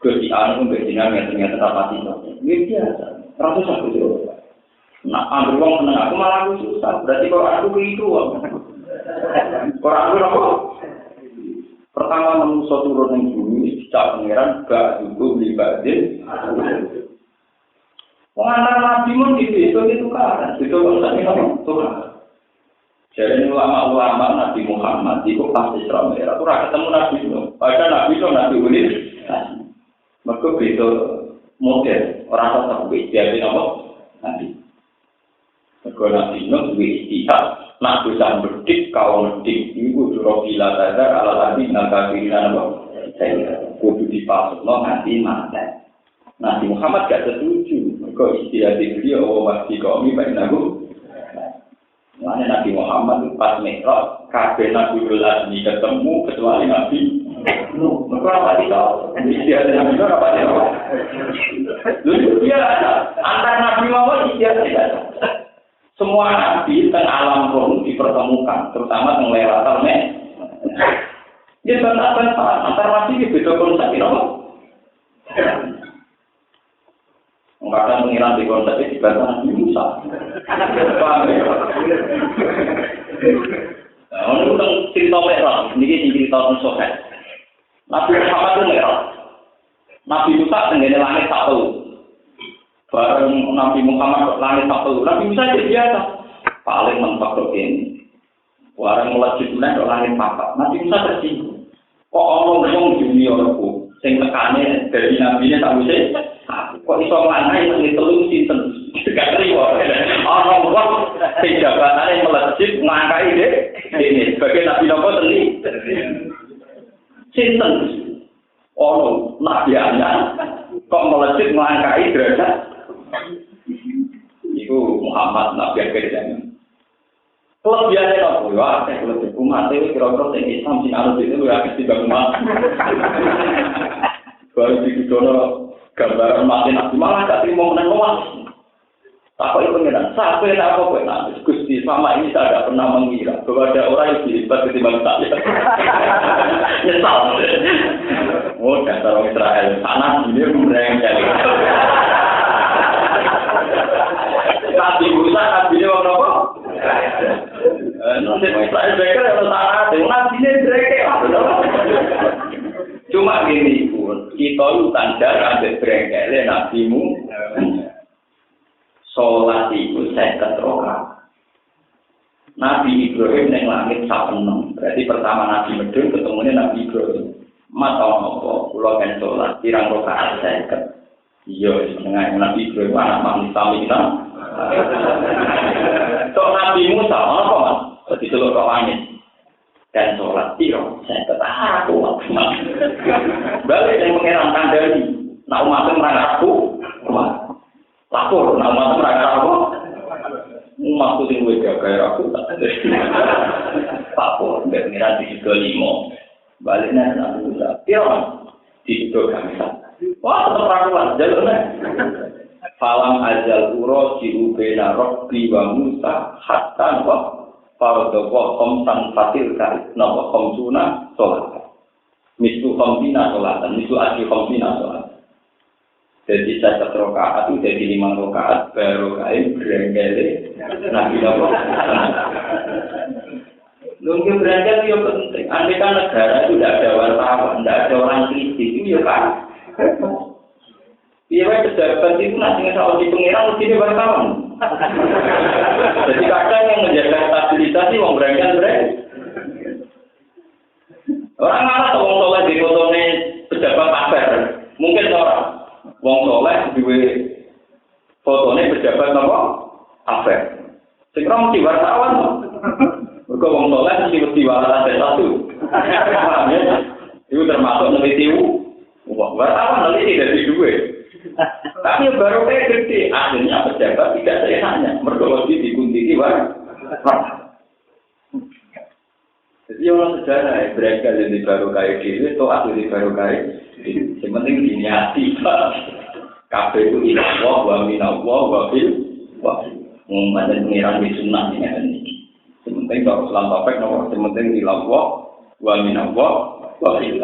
Speaker 1: Kesiaan untuk jenang yang ternyata dapat itu. Ini biasa, ratus aku coba. Nah, ambil uang seneng aku malah aku susah. Berarti kalau aku begitu, kalau aku apa? Pertama manusia turun yang bumi, dicap pengeran, gak cukup libatin. Pengantar Nabi pun gitu, itu kan. Itu kalau Tuhan. Jadi ulama-ulama Nabi Muhammad itu pas Isra Mi'raj. Aku ketemu Nabi Nuh. Padahal Nabi itu Nabi Ulil. Mereka beda model. Orang tetap beda apa? Nabi. Mereka Nabi Nuh duwe istihad. Nak bisa berdik, kau berdik. Ibu jurok gila sadar ala tadi ngakafirin apa? Saya kudu dipasukno nanti mati. Nabi Muhammad gak setuju. Mereka istihad beliau masih kami baik Nabi. Nabi Muhammad pas Mi'raj, kabeh Nabi Ulazmi ketemu kecuali Nabi Nuh. Mereka apa tahu? Istihad Nabi Nuh apa tahu? Lalu dia antar Nabi Muhammad istihad tidak. Semua nabi teng alam roh dipertemukan, terutama teng Lailatul Mi'raj. Dia bantah-bantah antar nabi beda konsep itu. Kadang pengiran di konsep itu dibantah Nabi Musa. Paham ya? Nah, ini tentang cerita Mi'raj, ini cerita tentang Soheh. Nabi Muhammad itu Mi'raj. Nabi Musa tenggene langit satu. Bareng Nabi Muhammad langit satu. Nabi Musa itu biasa. Paling mentok ini. Bareng melejit ke langit papat. Nabi Musa tersinggung. Kok orang-orang juniorku, sing tekane dari nabi-nya tak bisa. Kok iso nglangkai nang telung sinten? Gak terima. Orang-orang sing jabatane melejit nglangkai ini sebagai nabi nopo teni. Sinten? Ono nabi ana kok melejit nglangkai derajat. Iku Muhammad nabi akhir zaman. Kelebihannya apa? Ya, saya lebih umat itu kira-kira yang Islam sing arus itu ya ketimbang umat. Baru didono gambaran mati nabi malah gak terima menang. Apa itu pengiran? Sampai tak apa pun nanti Gusti sama ini saya tidak pernah mengira bahwa ada orang yang lebih hebat ketimbang saya. Nyesal. Oh, dasar orang Israel sana ini merengkel. Nabi Musa, Nabi ini orang apa? Nanti Israel mereka yang salah, Nabi ini mereka. Cuma gini pun, kita itu tanda ambil berengkelnya Nabi-mu. Sholat itu saya keterokan. Nabi Ibrahim yang langit sapenem. Berarti pertama Nabi Medun ketemunya Nabi Ibrahim. Mata nopo, pulau kan sholat, tirang rokaat saya ket. Iya, sebenarnya Nabi Ibrahim anak manusia kita. So Nabi Musa, apa mas? Di seluruh langit dan sholat tirang saya ket. Aku balik yang mengeram kandali. Nak umatnya merangkak aku. Lapor, nama mereka apa? Maksud yang gue jaga aku tak ada. Lapor, nggak ngira di situ 5. Baliknya Nabi Musa, tiap di situ kami. Wah, tetap rakuan, jalurnya. Falam ajal uro siubena Rabbi wa Musa hatta wa faradoko komsan fatil kari nama komsuna sholat. Misu komsina sholatan, misu asli komsina sholat. Jadi saya rokaat itu jadi 5 rokaat baru kain berengkele Nabi Nabi. Mungkin berengkel itu penting. Andai kan negara itu tidak ada wartawan, tidak ada orang kritis itu ya kan. Iya, pejabat itu nanti ngesal di pengirang mesti wartawan. Jadi kadang yang menjaga stabilitas itu orang berengkel. Orang mana tuh orang soleh di fotonya pejabat kafer, mungkin orang. Wong soleh duwe fotone pejabat apa? Afek. Sing ora mesti wartawan. Mergo wong soleh mesti wartawan satu. Itu termasuk neliti. Wartawan neliti dari duwe. Tapi baru kayak gede, akhirnya pejabat tidak seenaknya. Mergo mesti dikuntiki wae. Jadi orang sejarah berangkat dari baru kayak gitu, atau asli baru kayak yang penting diniati. Kabeh itu inawah, wa minawah, wa fil, wa fil. Mengenai pengiran di sunnah ini. Yang penting kalau Islam topik, yang penting inawah, wa minawah, wa fil.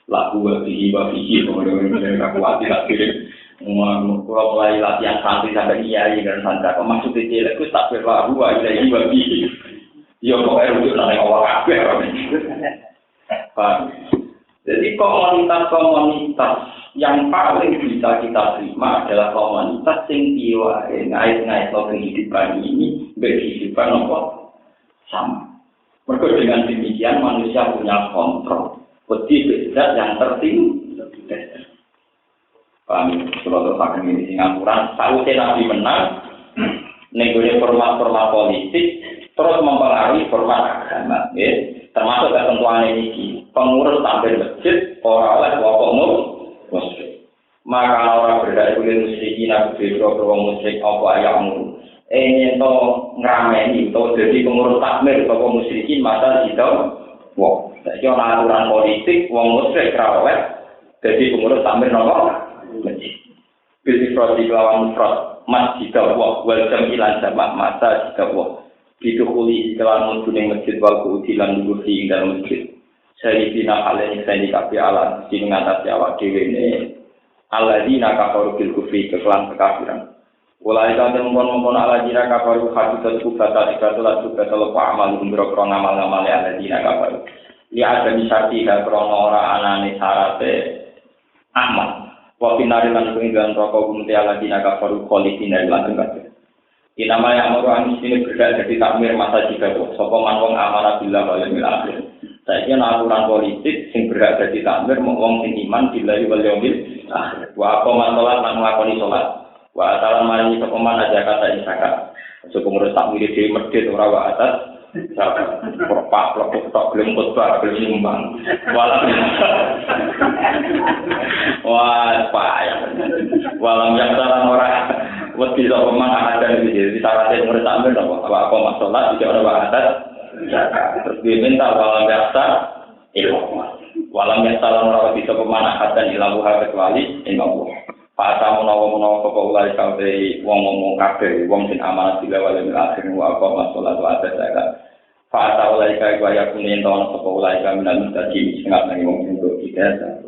Speaker 1: Lagu wa fihi, kemudian aku hati tak kirim. Kalau mulai latihan santri sampai kiai dan santri, kok maksud itu itu tak berlaku, wa ilahi, wa fihi. Ya pokoknya rujuk nanti awal kabeh. Jadi komunitas yang paling bisa kita terima adalah komunitas yang ngait-ngait kehidupan ini berkehidupan apa? Sama. Mereka dengan demikian manusia punya kontrol. Budi beda yang tertinggi. Kami kalau terpakai ini Singapura, sausnya Nabi menang, negosiasi format politik. Terus mempengaruhi format agama, ya. Termasuk ketentuan ini, pengurus tampil masjid, orang oleh kelompok muslim. Maka orang berdaya boleh musyrikin, aku berdua beruang musyrik, apa ayahmu. Ini itu ngerameni, itu jadi pengurus takmir, kelompok musyrikin, masa itu, wah, jadi aturan politik, wong musyrik, rawat, jadi pengurus takmir, masjid. Bisnis fraud di lawan fraud, masjid Allah wal jamilan jamak masa jika Allah didukuli kelamun kuning masjid wal kuudilan dukusi ing dalam masjid sayyidina alaihi sayyidi kafi ala sing ngatasi awak dhewe ne alladzina kafaru bil kufri kekelan kekafiran walai ka mongkon alladzina kafaru haditsat kubata ikatulah juga telepa amal biro-biro ngamal-ngamal alladzina kafaru li ada misarti ha krono ora anane syarate amal wa pinari lan pengidan rokok kumti alladzina kafaru khalidina lan kabeh inama yang amru anis ini berdak jadi takmir masa jika sapa man wong amanah billah wal yaumil akhir. Saiki ana aturan politik sing berdak jadi takmir wong sing iman billahi wal yaumil akhir. Wa aqama salat lan nglakoni salat. Wa atalan maringi sapa man aja kata zakat. Sapa ngurus takmir dhewe medhit ora wa atas zakat. Propak plok tok gelem khotbah gelem nyumbang. Wah, payah. Walam yang salah ora wedi kok memang ada di syaratnya murid takmir apa masalah tidak ada atas terus diminta walam biasa ilmu walam biasa orang bisa pemanah dan ilmu kecuali ilmu fasa menawa kok ulai sampai wong ngomong kabeh wong sing amanat bila wale akhir wa apa masalah ada zakat fasa ulai kaya kuning tahun kok ulai kami nan tadi sangat nang wong sing tidak